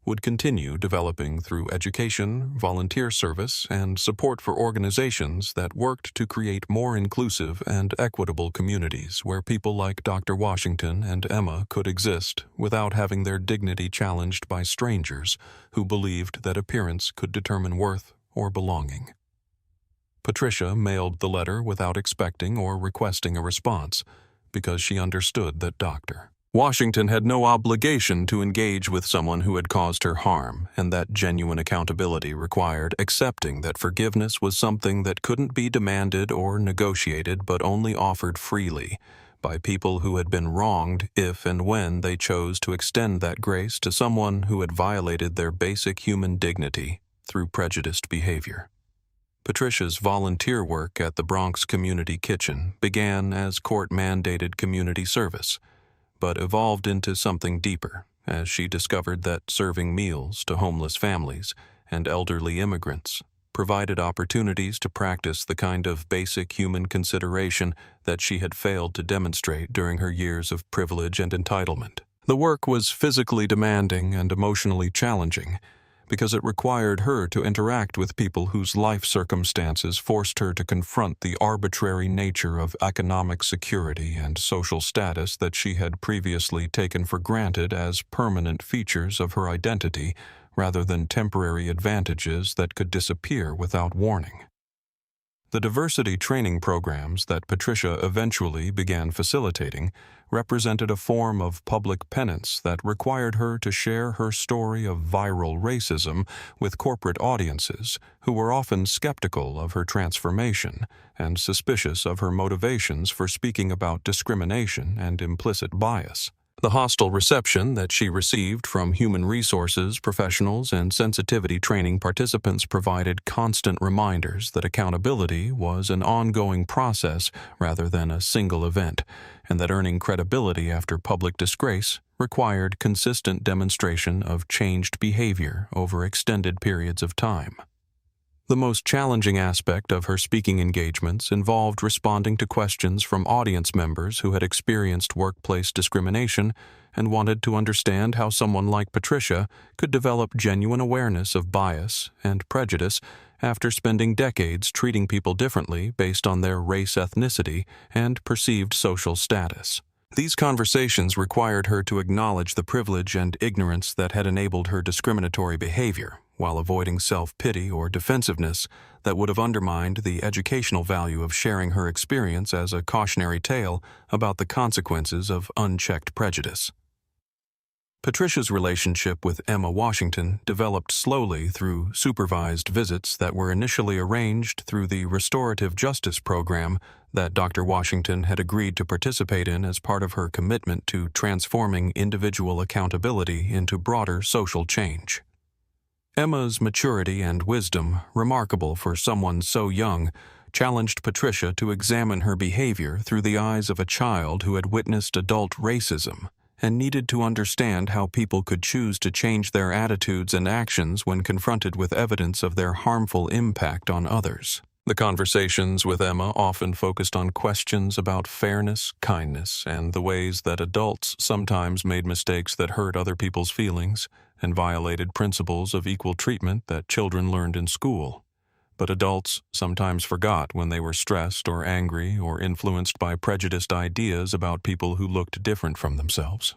would continue developing through education, volunteer service, and support for organizations that worked to create more inclusive and equitable communities where people like Dr. Washington and Emma could exist without having their dignity challenged by strangers who believed that appearance could determine worth or belonging. Patricia mailed the letter without expecting or requesting a response because she understood that Dr. Washington had no obligation to engage with someone who had caused her harm, and that genuine accountability required accepting that forgiveness was something that couldn't be demanded or negotiated but only offered freely by people who had been wronged if and when they chose to extend that grace to someone who had violated their basic human dignity through prejudiced behavior. Patricia's volunteer work at the Bronx Community Kitchen began as court-mandated community service, but evolved into something deeper as she discovered that serving meals to homeless families and elderly immigrants provided opportunities to practice the kind of basic human consideration that she had failed to demonstrate during her years of privilege and entitlement. The work was physically demanding and emotionally challenging, because it required her to interact with people whose life circumstances forced her to confront the arbitrary nature of economic security and social status that she had previously taken for granted as permanent features of her identity rather than temporary advantages that could disappear without warning. The diversity training programs that Patricia eventually began facilitating represented a form of public penance that required her to share her story of viral racism with corporate audiences who were often skeptical of her transformation and suspicious of her motivations for speaking about discrimination and implicit bias. The hostile reception that she received from human resources professionals and sensitivity training participants provided constant reminders that accountability was an ongoing process rather than a single event, and that earning credibility after public disgrace required consistent demonstration of changed behavior over extended periods of time. The most challenging aspect of her speaking engagements involved responding to questions from audience members who had experienced workplace discrimination and wanted to understand how someone like Patricia could develop genuine awareness of bias and prejudice after spending decades treating people differently based on their race, ethnicity, and perceived social status. These conversations required her to acknowledge the privilege and ignorance that had enabled her discriminatory behavior, while avoiding self-pity or defensiveness that would have undermined the educational value of sharing her experience as a cautionary tale about the consequences of unchecked prejudice. Patricia's relationship with Emma Washington developed slowly through supervised visits that were initially arranged through the restorative justice program that Dr. Washington had agreed to participate in as part of her commitment to transforming individual accountability into broader social change. Emma's maturity and wisdom, remarkable for someone so young, challenged Patricia to examine her behavior through the eyes of a child who had witnessed adult racism and needed to understand how people could choose to change their attitudes and actions when confronted with evidence of their harmful impact on others. The conversations with Emma often focused on questions about fairness, kindness, and the ways that adults sometimes made mistakes that hurt other people's feelings and violated principles of equal treatment that children learned in school. But adults sometimes forgot when they were stressed or angry or influenced by prejudiced ideas about people who looked different from themselves.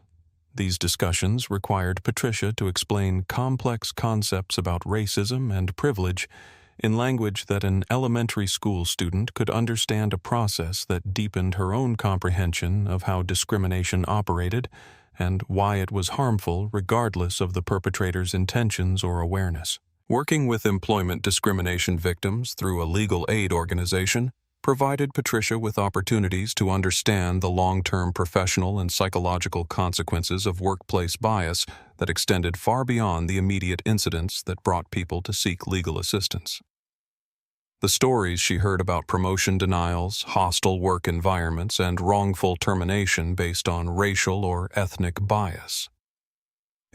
These discussions required Patricia to explain complex concepts about racism and privilege in language that an elementary school student could understand, a process that deepened her own comprehension of how discrimination operated and why it was harmful regardless of the perpetrator's intentions or awareness. Working with employment discrimination victims through a legal aid organization provided Patricia with opportunities to understand the long-term professional and psychological consequences of workplace bias that extended far beyond the immediate incidents that brought people to seek legal assistance. The stories she heard about promotion denials, hostile work environments, and wrongful termination based on racial or ethnic bias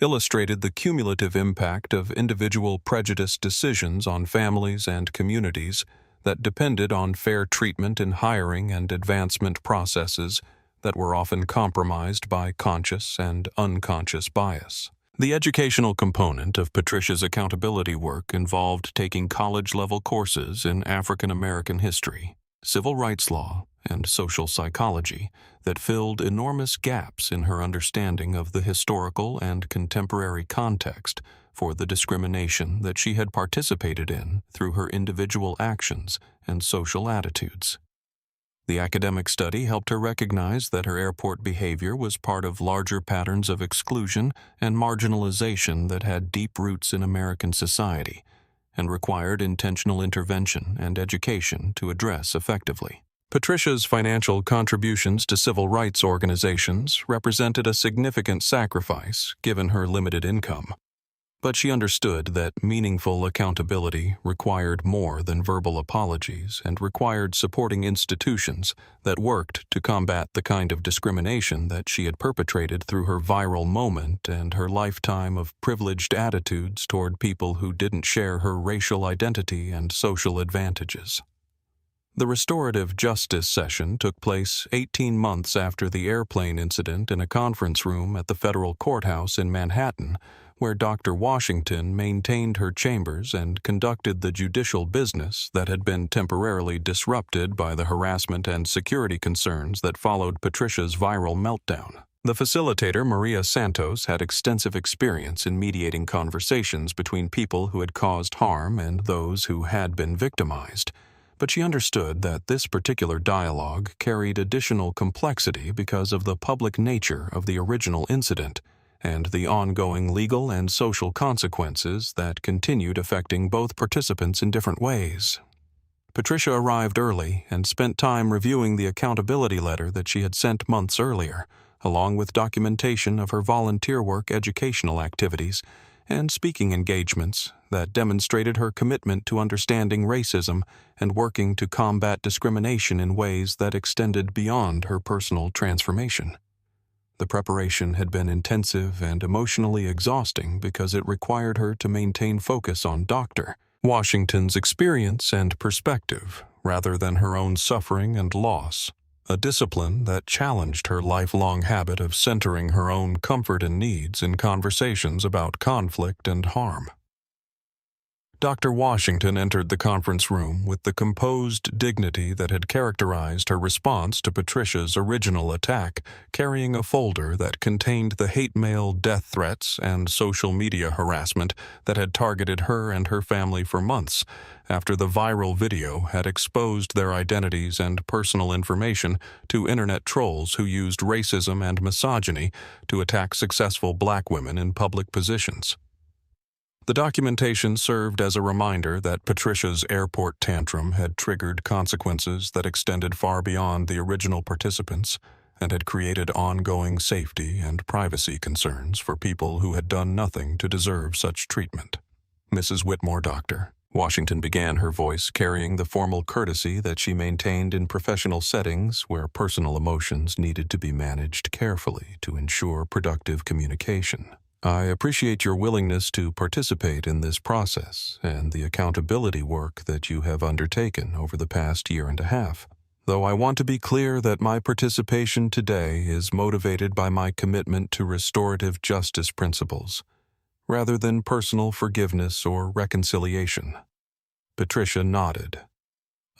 illustrated the cumulative impact of individual prejudiced decisions on families and communities that depended on fair treatment in hiring and advancement processes that were often compromised by conscious and unconscious bias. The educational component of Patricia's accountability work involved taking college-level courses in African American history, civil rights law, and social psychology that filled enormous gaps in her understanding of the historical and contemporary context for the discrimination that she had participated in through her individual actions and social attitudes. The academic study helped her recognize that her airport behavior was part of larger patterns of exclusion and marginalization that had deep roots in American society and required intentional intervention and education to address effectively. Patricia's financial contributions to civil rights organizations represented a significant sacrifice given her limited income. But she understood that meaningful accountability required more than verbal apologies and required supporting institutions that worked to combat the kind of discrimination that she had perpetrated through her viral moment and her lifetime of privileged attitudes toward people who didn't share her racial identity and social advantages. The restorative justice session took place 18 months after the airplane incident in a conference room at the federal courthouse in Manhattan, where Dr. Washington maintained her chambers and conducted the judicial business that had been temporarily disrupted by the harassment and security concerns that followed Patricia's viral meltdown. The facilitator, Maria Santos, had extensive experience in mediating conversations between people who had caused harm and those who had been victimized, but she understood that this particular dialogue carried additional complexity because of the public nature of the original incident and the ongoing legal and social consequences that continued affecting both participants in different ways. Patricia arrived early and spent time reviewing the accountability letter that she had sent months earlier, along with documentation of her volunteer work, educational activities, and speaking engagements that demonstrated her commitment to understanding racism and working to combat discrimination in ways that extended beyond her personal transformation. The preparation had been intensive and emotionally exhausting because it required her to maintain focus on Dr. Washington's experience and perspective rather than her own suffering and loss, a discipline that challenged her lifelong habit of centering her own comfort and needs in conversations about conflict and harm. Dr. Washington entered the conference room with the composed dignity that had characterized her response to Patricia's original attack, carrying a folder that contained the hate mail, death threats, and social media harassment that had targeted her and her family for months after the viral video had exposed their identities and personal information to internet trolls who used racism and misogyny to attack successful black women in public positions. The documentation served as a reminder that Patricia's airport tantrum had triggered consequences that extended far beyond the original participants and had created ongoing safety and privacy concerns for people who had done nothing to deserve such treatment. Mrs. Whitmore, Doctor. Washington began, her voice carrying the formal courtesy that she maintained in professional settings where personal emotions needed to be managed carefully to ensure productive communication. I appreciate your willingness to participate in this process and the accountability work that you have undertaken over the past year and a half, though I want to be clear that my participation today is motivated by my commitment to restorative justice principles, rather than personal forgiveness or reconciliation. Patricia nodded,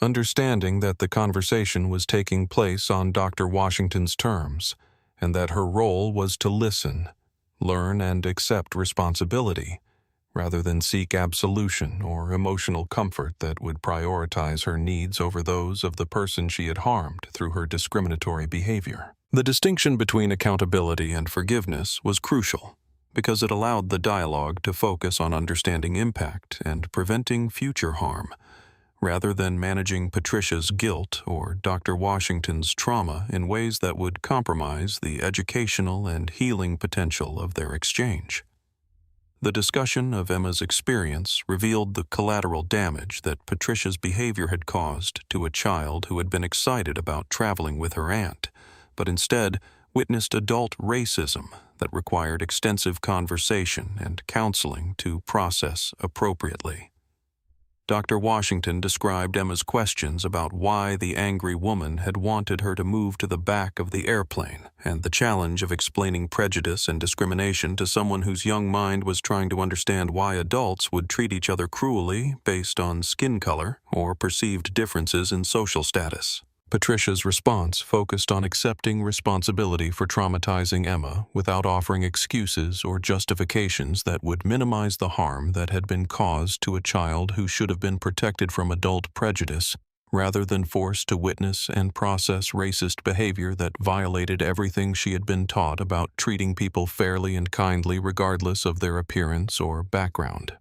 understanding that the conversation was taking place on Dr. Washington's terms, and that her role was to listen, learn, and accept responsibility, rather than seek absolution or emotional comfort that would prioritize her needs over those of the person she had harmed through her discriminatory behavior. The distinction between accountability and forgiveness was crucial, because it allowed the dialogue to focus on understanding impact and preventing future harm, rather than managing Patricia's guilt or Dr. Washington's trauma in ways that would compromise the educational and healing potential of their exchange. The discussion of Emma's experience revealed the collateral damage that Patricia's behavior had caused to a child who had been excited about traveling with her aunt, but instead witnessed adult racism that required extensive conversation and counseling to process appropriately. Dr. Washington described Emma's questions about why the angry woman had wanted her to move to the back of the airplane, and the challenge of explaining prejudice and discrimination to someone whose young mind was trying to understand why adults would treat each other cruelly based on skin color or perceived differences in social status. Patricia's response focused on accepting responsibility for traumatizing Emma without offering excuses or justifications that would minimize the harm that had been caused to a child who should have been protected from adult prejudice, rather than forced to witness and process racist behavior that violated everything she had been taught about treating people fairly and kindly regardless of their appearance or background.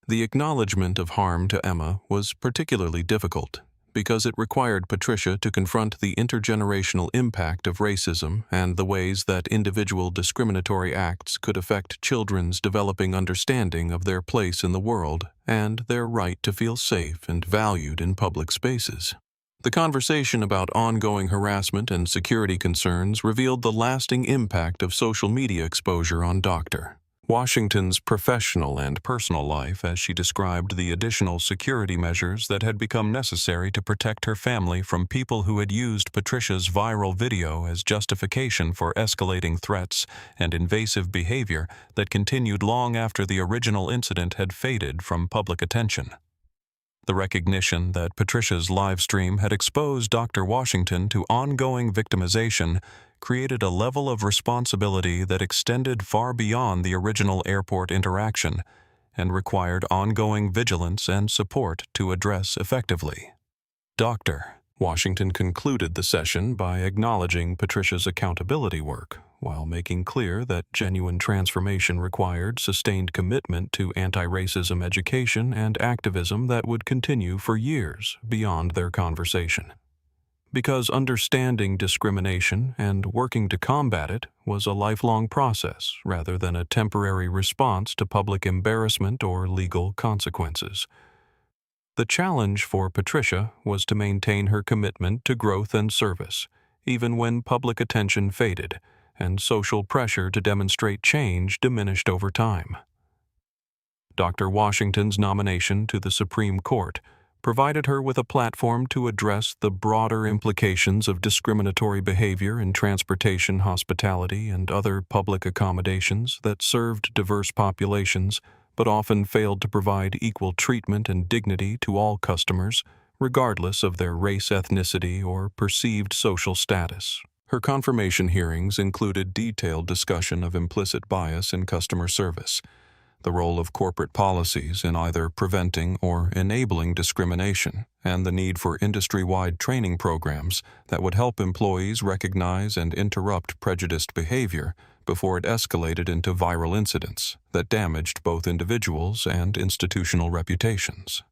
The acknowledgement of harm to Emma was particularly difficult, because it required Patricia to confront the intergenerational impact of racism and the ways that individual discriminatory acts could affect children's developing understanding of their place in the world and their right to feel safe and valued in public spaces. The conversation about ongoing harassment and security concerns revealed the lasting impact of social media exposure on Dr. Washington's professional and personal life as she described the additional security measures that had become necessary to protect her family from people who had used Patricia's viral video as justification for escalating threats and invasive behavior that continued long after the original incident had faded from public attention. The recognition that Patricia's live stream had exposed Dr. Washington to ongoing victimization created a level of responsibility that extended far beyond the original airport interaction and required ongoing vigilance and support to address effectively. Dr. Washington concluded the session by acknowledging Patricia's accountability work, while making clear that genuine transformation required sustained commitment to anti-racism education and activism that would continue for years beyond their conversation. Because understanding discrimination and working to combat it was a lifelong process rather than a temporary response to public embarrassment or legal consequences. The challenge for Patricia was to maintain her commitment to growth and service, even when public attention faded and social pressure to demonstrate change diminished over time. Dr. Washington's nomination to the Supreme Court provided her with a platform to address the broader implications of discriminatory behavior in transportation, hospitality, and other public accommodations that served diverse populations, but often failed to provide equal treatment and dignity to all customers, regardless of their race, ethnicity, or perceived social status. Her confirmation hearings included detailed discussion of implicit bias in customer service, the role of corporate policies in either preventing or enabling discrimination, and the need for industry-wide training programs that would help employees recognize and interrupt prejudiced behavior before it escalated into viral incidents that damaged both individuals and institutional reputations.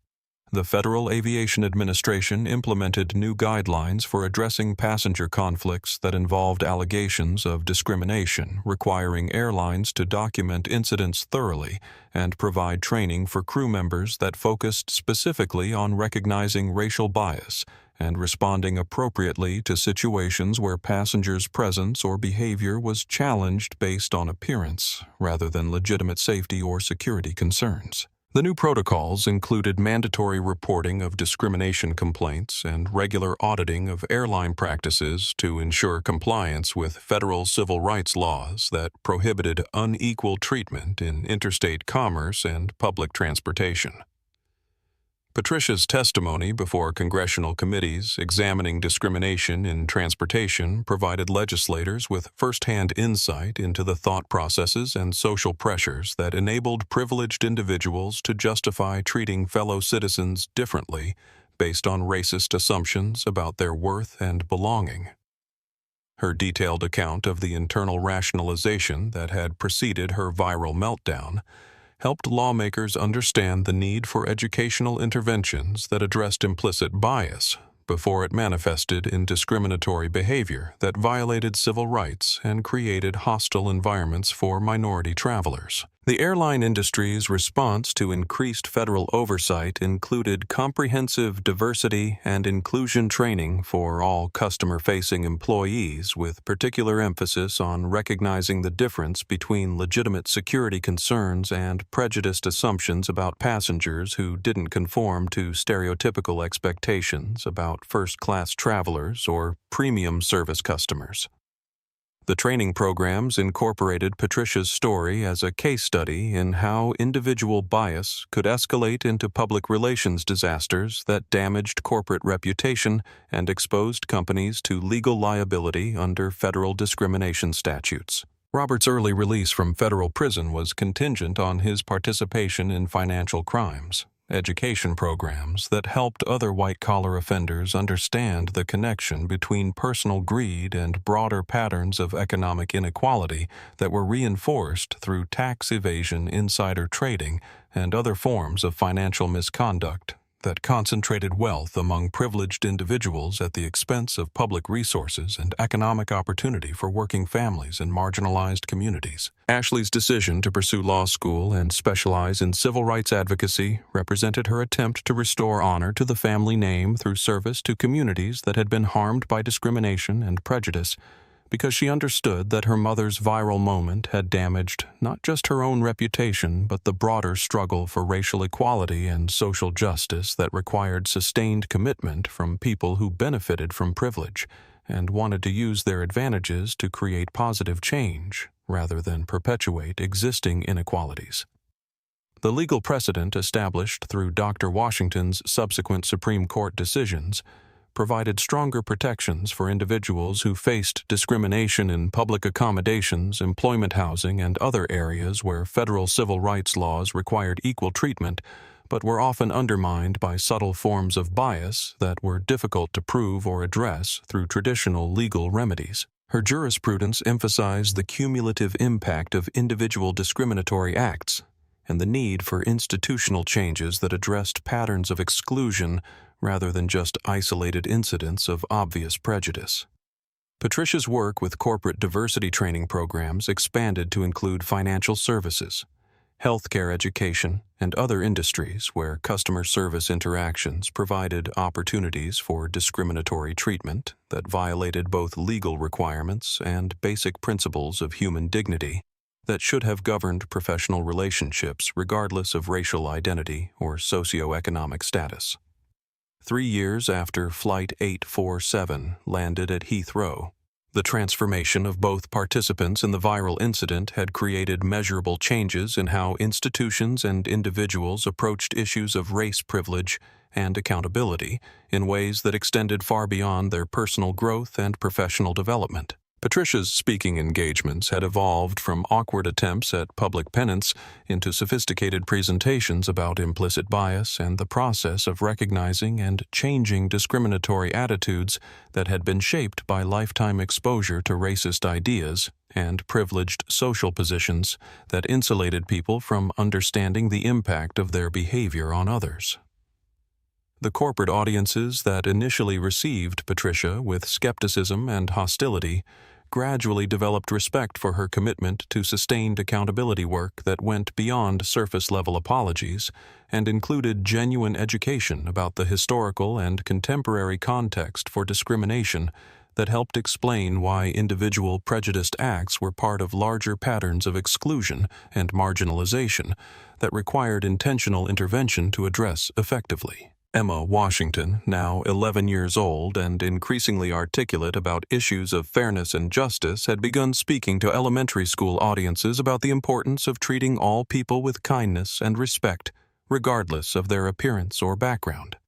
The Federal Aviation Administration implemented new guidelines for addressing passenger conflicts that involved allegations of discrimination, requiring airlines to document incidents thoroughly and provide training for crew members that focused specifically on recognizing racial bias and responding appropriately to situations where passengers' presence or behavior was challenged based on appearance rather than legitimate safety or security concerns. The new protocols included mandatory reporting of discrimination complaints and regular auditing of airline practices to ensure compliance with federal civil rights laws that prohibited unequal treatment in interstate commerce and public transportation. Patricia's testimony before congressional committees examining discrimination in transportation provided legislators with first-hand insight into the thought processes and social pressures that enabled privileged individuals to justify treating fellow citizens differently based on racist assumptions about their worth and belonging. Her detailed account of the internal rationalization that had preceded her viral meltdown helped lawmakers understand the need for educational interventions that addressed implicit bias before it manifested in discriminatory behavior that violated civil rights and created hostile environments for minority travelers. The airline industry's response to increased federal oversight included comprehensive diversity and inclusion training for all customer-facing employees, with particular emphasis on recognizing the difference between legitimate security concerns and prejudiced assumptions about passengers who didn't conform to stereotypical expectations about first-class travelers or premium service customers. The training programs incorporated Patricia's story as a case study in how individual bias could escalate into public relations disasters that damaged corporate reputation and exposed companies to legal liability under federal discrimination statutes. Robert's early release from federal prison was contingent on his participation in financial crimes education programs that helped other white-collar offenders understand the connection between personal greed and broader patterns of economic inequality that were reinforced through tax evasion, insider trading, and other forms of financial misconduct that concentrated wealth among privileged individuals at the expense of public resources and economic opportunity for working families in marginalized communities. Ashley's decision to pursue law school and specialize in civil rights advocacy represented her attempt to restore honor to the family name through service to communities that had been harmed by discrimination and prejudice, because she understood that her mother's viral moment had damaged not just her own reputation, but the broader struggle for racial equality and social justice that required sustained commitment from people who benefited from privilege and wanted to use their advantages to create positive change rather than perpetuate existing inequalities. The legal precedent established through Dr. Washington's subsequent Supreme Court decisions provided stronger protections for individuals who faced discrimination in public accommodations, employment, housing, and other areas where federal civil rights laws required equal treatment, but were often undermined by subtle forms of bias that were difficult to prove or address through traditional legal remedies. Her jurisprudence emphasized the cumulative impact of individual discriminatory acts and the need for institutional changes that addressed patterns of exclusion rather than just isolated incidents of obvious prejudice. Patricia's work with corporate diversity training programs expanded to include financial services, healthcare education, and other industries where customer service interactions provided opportunities for discriminatory treatment that violated both legal requirements and basic principles of human dignity that should have governed professional relationships regardless of racial identity or socioeconomic status. 3 years after Flight 847 landed at Heathrow, The transformation of both participants in the viral incident had created measurable changes in how institutions and individuals approached issues of race privilege and accountability in ways that extended far beyond their personal growth and professional development. Patricia's speaking engagements had evolved from awkward attempts at public penance into sophisticated presentations about implicit bias and the process of recognizing and changing discriminatory attitudes that had been shaped by lifetime exposure to racist ideas and privileged social positions that insulated people from understanding the impact of their behavior on others. The corporate audiences that initially received Patricia with skepticism and hostility gradually developed respect for her commitment to sustained accountability work that went beyond surface-level apologies and included genuine education about the historical and contemporary context for discrimination that helped explain why individual prejudiced acts were part of larger patterns of exclusion and marginalization that required intentional intervention to address effectively. Emma Washington, now 11 years old and increasingly articulate about issues of fairness and justice, had begun speaking to elementary school audiences about the importance of treating all people with kindness and respect, regardless of their appearance or background.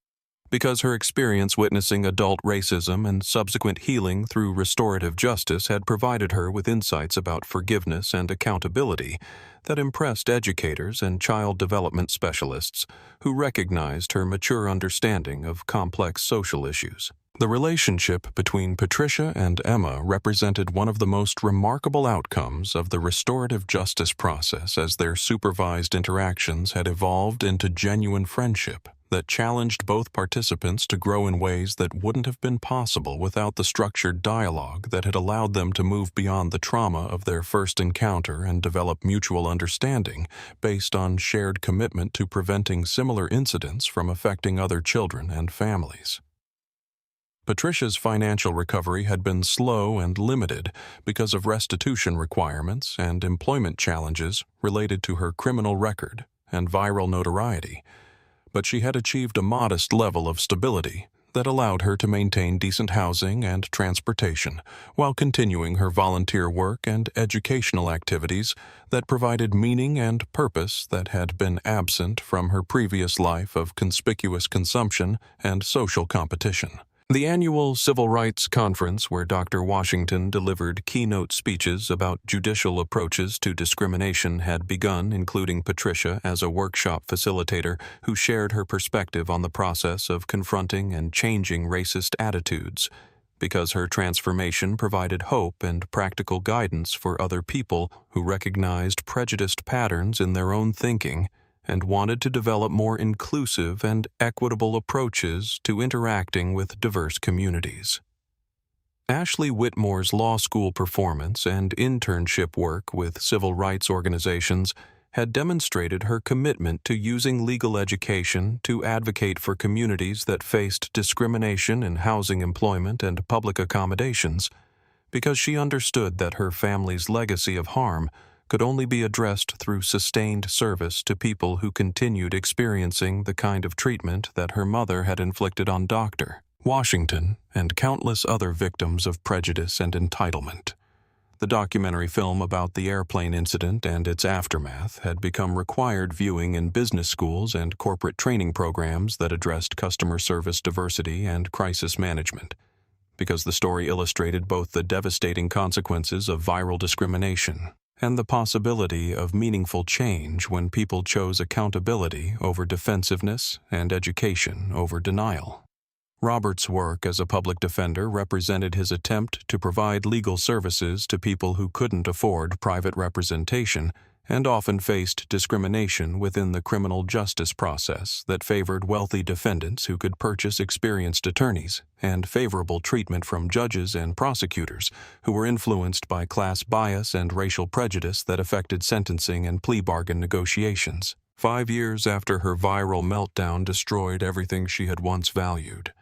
Because her experience witnessing adult racism and subsequent healing through restorative justice had provided her with insights about forgiveness and accountability that impressed educators and child development specialists who recognized her mature understanding of complex social issues. The relationship between Patricia and Emma represented one of the most remarkable outcomes of the restorative justice process, as their supervised interactions had evolved into genuine friendship that challenged both participants to grow in ways that wouldn't have been possible without the structured dialogue that had allowed them to move beyond the trauma of their first encounter and develop mutual understanding based on shared commitment to preventing similar incidents from affecting other children and families. Patricia's financial recovery had been slow and limited because of restitution requirements and employment challenges related to her criminal record and viral notoriety, but she had achieved a modest level of stability that allowed her to maintain decent housing and transportation while continuing her volunteer work and educational activities that provided meaning and purpose that had been absent from her previous life of conspicuous consumption and social competition. The annual Civil Rights Conference, where Dr. Washington delivered keynote speeches about judicial approaches to discrimination, had begun, including Patricia as a workshop facilitator who shared her perspective on the process of confronting and changing racist attitudes, because her transformation provided hope and practical guidance for other people who recognized prejudiced patterns in their own thinking and wanted to develop more inclusive and equitable approaches to interacting with diverse communities. Ashley Whitmore's law school performance and internship work with civil rights organizations had demonstrated her commitment to using legal education to advocate for communities that faced discrimination in housing, employment, and public accommodations, because she understood that her family's legacy of harm could only be addressed through sustained service to people who continued experiencing the kind of treatment that her mother had inflicted on Dr. Washington and countless other victims of prejudice and entitlement. The documentary film about the airplane incident and its aftermath had become required viewing in business schools and corporate training programs that addressed customer service diversity and crisis management, because the story illustrated both the devastating consequences of viral discrimination and the possibility of meaningful change when people chose accountability over defensiveness and education over denial. Robert's work as a public defender represented his attempt to provide legal services to people who couldn't afford private representation and often faced discrimination within the criminal justice process that favored wealthy defendants who could purchase experienced attorneys and favorable treatment from judges and prosecutors who were influenced by class bias and racial prejudice that affected sentencing and plea bargain negotiations. 5 years after her viral meltdown destroyed everything she had once valued,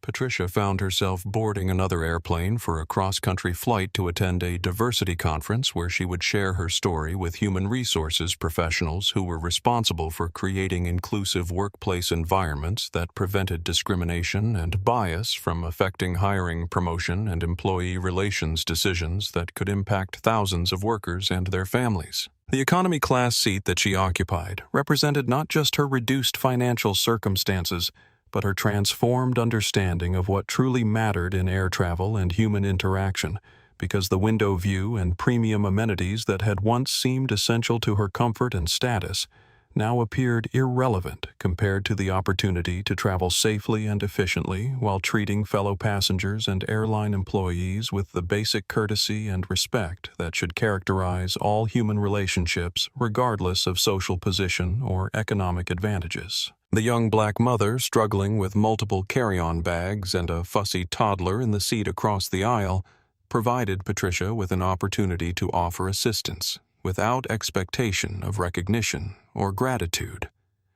Patricia found herself boarding another airplane for a cross-country flight to attend a diversity conference where she would share her story with human resources professionals who were responsible for creating inclusive workplace environments that prevented discrimination and bias from affecting hiring, promotion, and employee relations decisions that could impact thousands of workers and their families. The economy class seat that she occupied represented not just her reduced financial circumstances, but her transformed understanding of what truly mattered in air travel and human interaction, because the window view and premium amenities that had once seemed essential to her comfort and status now appeared irrelevant compared to the opportunity to travel safely and efficiently while treating fellow passengers and airline employees with the basic courtesy and respect that should characterize all human relationships regardless of social position or economic advantages. The young black mother struggling with multiple carry-on bags and a fussy toddler in the seat across the aisle provided Patricia with an opportunity to offer assistance without expectation of recognition or gratitude,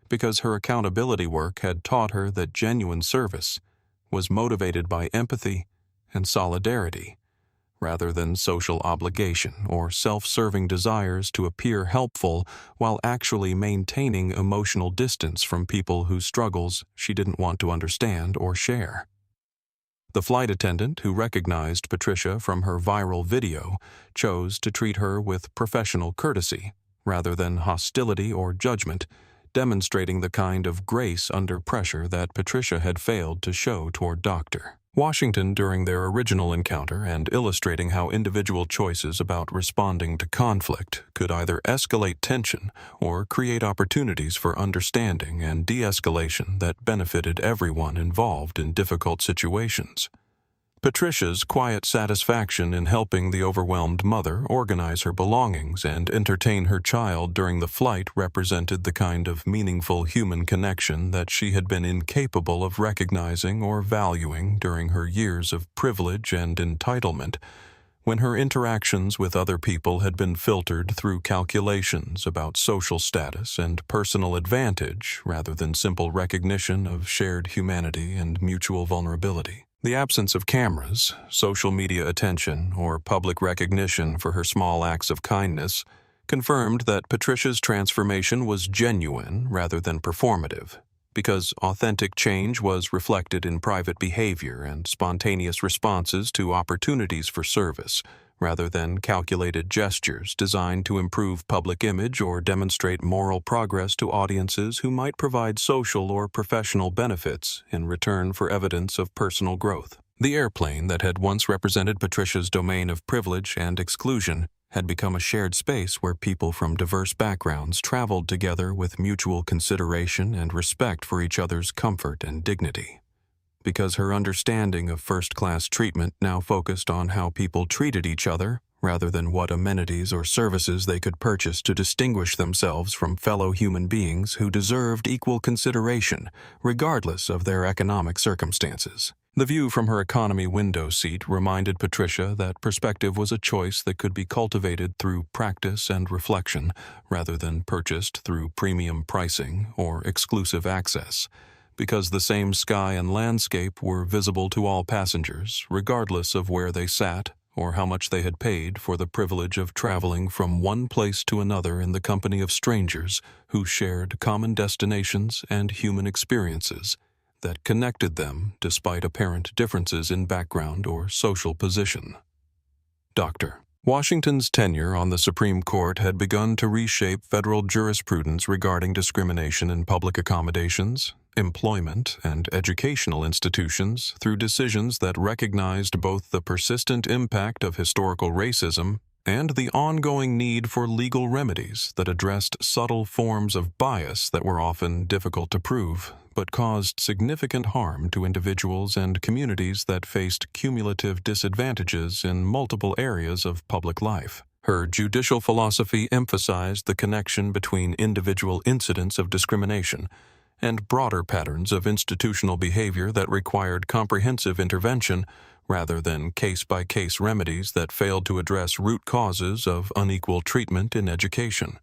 because her accountability work had taught her that genuine service was motivated by empathy and solidarity, rather than social obligation or self-serving desires to appear helpful while actually maintaining emotional distance from people whose struggles she didn't want to understand or share. The flight attendant who recognized Patricia from her viral video chose to treat her with professional courtesy rather than hostility or judgment, demonstrating the kind of grace under pressure that Patricia had failed to show toward Dr. Washington during their original encounter, and illustrating how individual choices about responding to conflict could either escalate tension or create opportunities for understanding and de-escalation that benefited everyone involved in difficult situations. Patricia's quiet satisfaction in helping the overwhelmed mother organize her belongings and entertain her child during the flight represented the kind of meaningful human connection that she had been incapable of recognizing or valuing during her years of privilege and entitlement, when her interactions with other people had been filtered through calculations about social status and personal advantage rather than simple recognition of shared humanity and mutual vulnerability. The absence of cameras, social media attention, or public recognition for her small acts of kindness confirmed that Patricia's transformation was genuine rather than performative, because authentic change was reflected in private behavior and spontaneous responses to opportunities for service, rather than calculated gestures designed to improve public image or demonstrate moral progress to audiences who might provide social or professional benefits in return for evidence of personal growth. The airplane that had once represented Patricia's domain of privilege and exclusion had become a shared space where people from diverse backgrounds traveled together with mutual consideration and respect for each other's comfort and dignity. Because her understanding of first-class treatment now focused on how people treated each other, rather than what amenities or services they could purchase to distinguish themselves from fellow human beings who deserved equal consideration, regardless of their economic circumstances. The view from her economy window seat reminded Patricia that perspective was a choice that could be cultivated through practice and reflection, rather than purchased through premium pricing or exclusive access, because the same sky and landscape were visible to all passengers, regardless of where they sat or how much they had paid for the privilege of traveling from one place to another in the company of strangers who shared common destinations and human experiences that connected them despite apparent differences in background or social position. Dr. Washington's tenure on the Supreme Court had begun to reshape federal jurisprudence regarding discrimination in public accommodations, employment, and educational institutions through decisions that recognized both the persistent impact of historical racism and the ongoing need for legal remedies that addressed subtle forms of bias that were often difficult to prove, but caused significant harm to individuals and communities that faced cumulative disadvantages in multiple areas of public life. Her judicial philosophy emphasized the connection between individual incidents of discrimination and broader patterns of institutional behavior that required comprehensive intervention rather than case-by-case remedies that failed to address root causes of unequal treatment in education.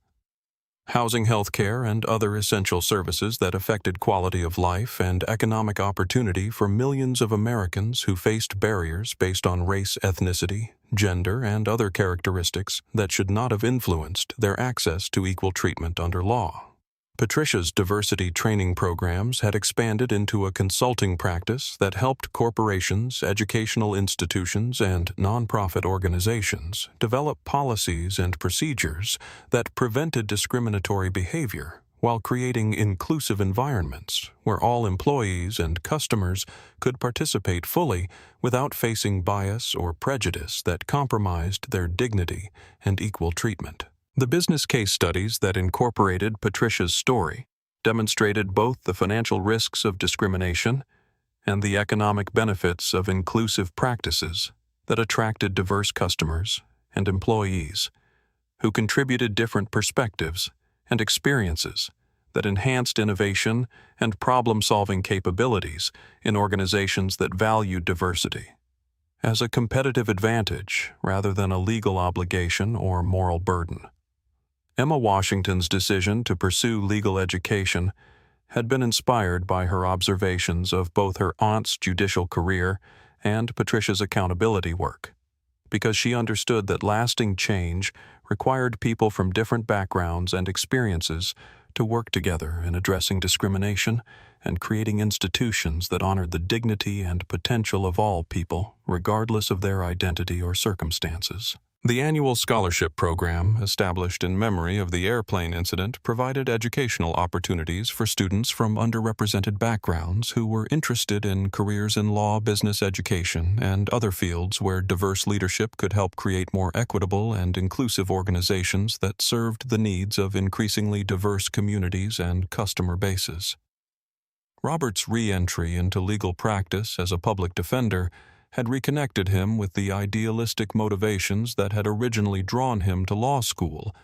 housing, health care, and other essential services that affected quality of life and economic opportunity for millions of Americans who faced barriers based on race, ethnicity, gender, and other characteristics that should not have influenced their access to equal treatment under law. Patricia's diversity training programs had expanded into a consulting practice that helped corporations, educational institutions, and nonprofit organizations develop policies and procedures that prevented discriminatory behavior while creating inclusive environments where all employees and customers could participate fully without facing bias or prejudice that compromised their dignity and equal treatment. The business case studies that incorporated Patricia's story demonstrated both the financial risks of discrimination and the economic benefits of inclusive practices that attracted diverse customers and employees who contributed different perspectives and experiences that enhanced innovation and problem-solving capabilities in organizations that valued diversity as a competitive advantage rather than a legal obligation or moral burden. Emma Washington's decision to pursue legal education had been inspired by her observations of both her aunt's judicial career and Patricia's accountability work, because she understood that lasting change required people from different backgrounds and experiences to work together in addressing discrimination and creating institutions that honored the dignity and potential of all people, regardless of their identity or circumstances. The annual scholarship program, established in memory of the airplane incident, provided educational opportunities for students from underrepresented backgrounds who were interested in careers in law, business education, and other fields where diverse leadership could help create more equitable and inclusive organizations that served the needs of increasingly diverse communities and customer bases. Robert's re-entry into legal practice as a public defender had reconnected him with the idealistic motivations that had originally drawn him to law school,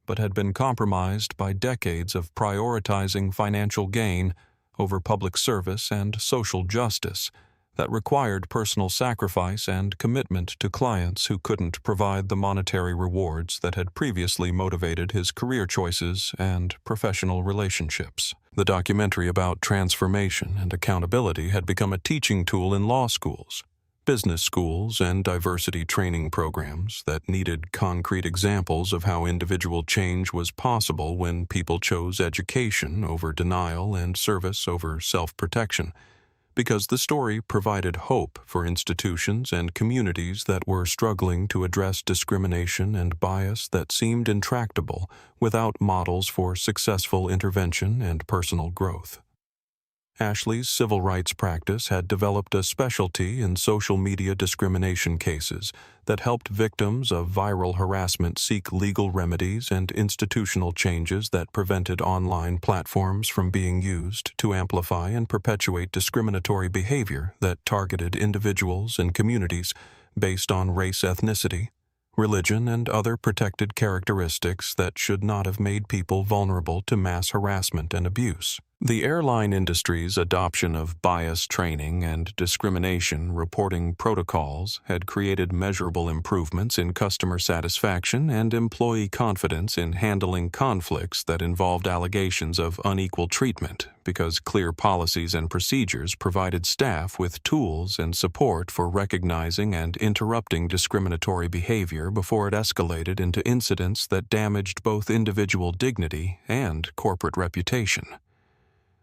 but had been compromised by decades of prioritizing financial gain over public service and social justice that required personal sacrifice and commitment to clients who couldn't provide the monetary rewards that had previously motivated his career choices and professional relationships. The documentary about transformation and accountability had become a teaching tool in law schools, business schools, and diversity training programs that needed concrete examples of how individual change was possible when people chose education over denial and service over self-protection, because the story provided hope for institutions and communities that were struggling to address discrimination and bias that seemed intractable without models for successful intervention and personal growth. Ashley's civil rights practice had developed a specialty in social media discrimination cases that helped victims of viral harassment seek legal remedies and institutional changes that prevented online platforms from being used to amplify and perpetuate discriminatory behavior that targeted individuals and communities based on race, ethnicity, religion, and other protected characteristics that should not have made people vulnerable to mass harassment and abuse. The airline industry's adoption of bias training and discrimination reporting protocols had created measurable improvements in customer satisfaction and employee confidence in handling conflicts that involved allegations of unequal treatment, because clear policies and procedures provided staff with tools and support for recognizing and interrupting discriminatory behavior before it escalated into incidents that damaged both individual dignity and corporate reputation.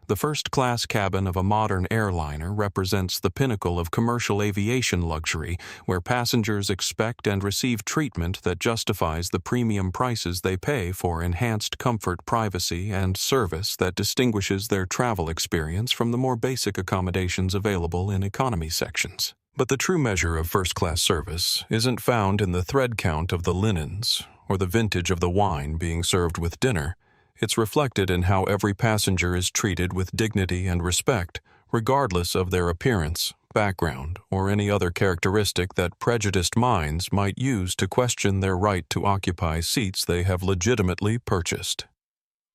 The first-class cabin of a modern airliner represents the pinnacle of commercial aviation luxury, where passengers expect and receive treatment that justifies the premium prices they pay for enhanced comfort, privacy, and service that distinguishes their travel experience from the more basic accommodations available in economy sections. But the true measure of first-class service isn't found in the thread count of the linens or the vintage of the wine being served with dinner. It's reflected in how every passenger is treated with dignity and respect, regardless of their appearance, background, or any other characteristic that prejudiced minds might use to question their right to occupy seats they have legitimately purchased.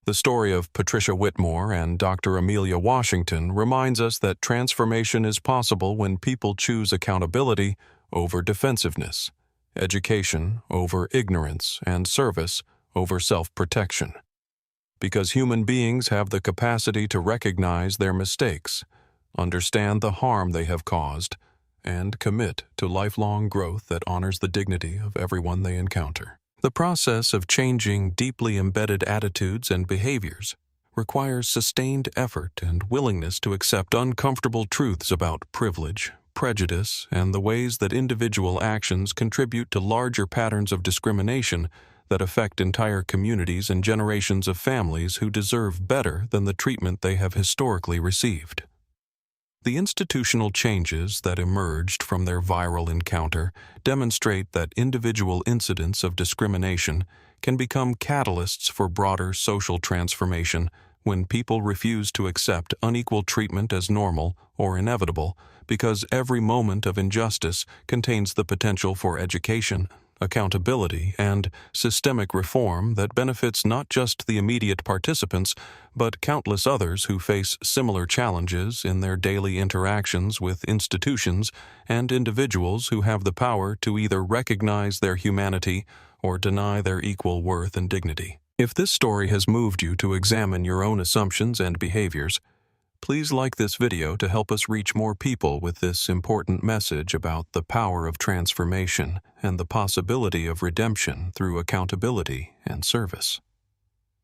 The story of Patricia Whitmore and Dr. Amelia Washington reminds us that transformation is possible when people choose accountability over defensiveness, education over ignorance, and service over self-protection. because human beings have the capacity to recognize their mistakes, understand the harm they have caused, and commit to lifelong growth that honors the dignity of everyone they encounter. The process of changing deeply embedded attitudes and behaviors requires sustained effort and willingness to accept uncomfortable truths about privilege, prejudice, and the ways that individual actions contribute to larger patterns of discrimination that affect entire communities and generations of families who deserve better than the treatment they have historically received. The institutional changes that emerged from their viral encounter demonstrate that individual incidents of discrimination can become catalysts for broader social transformation when people refuse to accept unequal treatment as normal or inevitable, because every moment of injustice contains the potential for education, accountability, and systemic reform that benefits not just the immediate participants, but countless others who face similar challenges in their daily interactions with institutions and individuals who have the power to either recognize their humanity or deny their equal worth and dignity. If this story has moved you to examine your own assumptions and behaviors, please like this video to help us reach more people with this important message about the power of transformation and the possibility of redemption through accountability and service.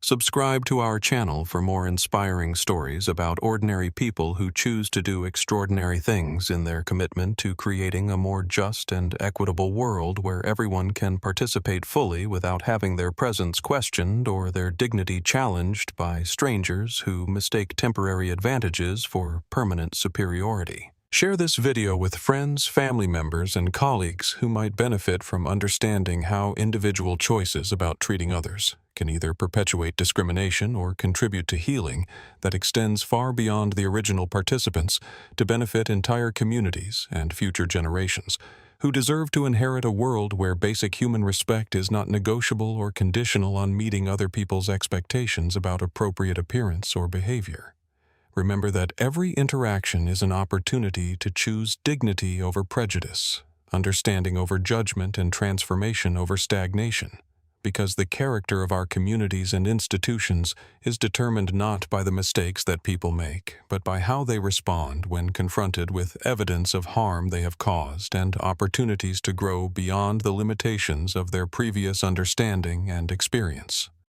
Subscribe to our channel for more inspiring stories about ordinary people who choose to do extraordinary things in their commitment to creating a more just and equitable world where everyone can participate fully without having their presence questioned or their dignity challenged by strangers who mistake temporary advantages for permanent superiority. Share this video with friends, family members, and colleagues who might benefit from understanding how individual choices about treating others can either perpetuate discrimination or contribute to healing that extends far beyond the original participants to benefit entire communities and future generations, who deserve to inherit a world where basic human respect is not negotiable or conditional on meeting other people's expectations about appropriate appearance or behavior. Remember that every interaction is an opportunity to choose dignity over prejudice, understanding over judgment, and transformation over stagnation, because the character of our communities and institutions is determined not by the mistakes that people make, but by how they respond when confronted with evidence of harm they have caused and opportunities to grow beyond the limitations of their previous understanding and experience.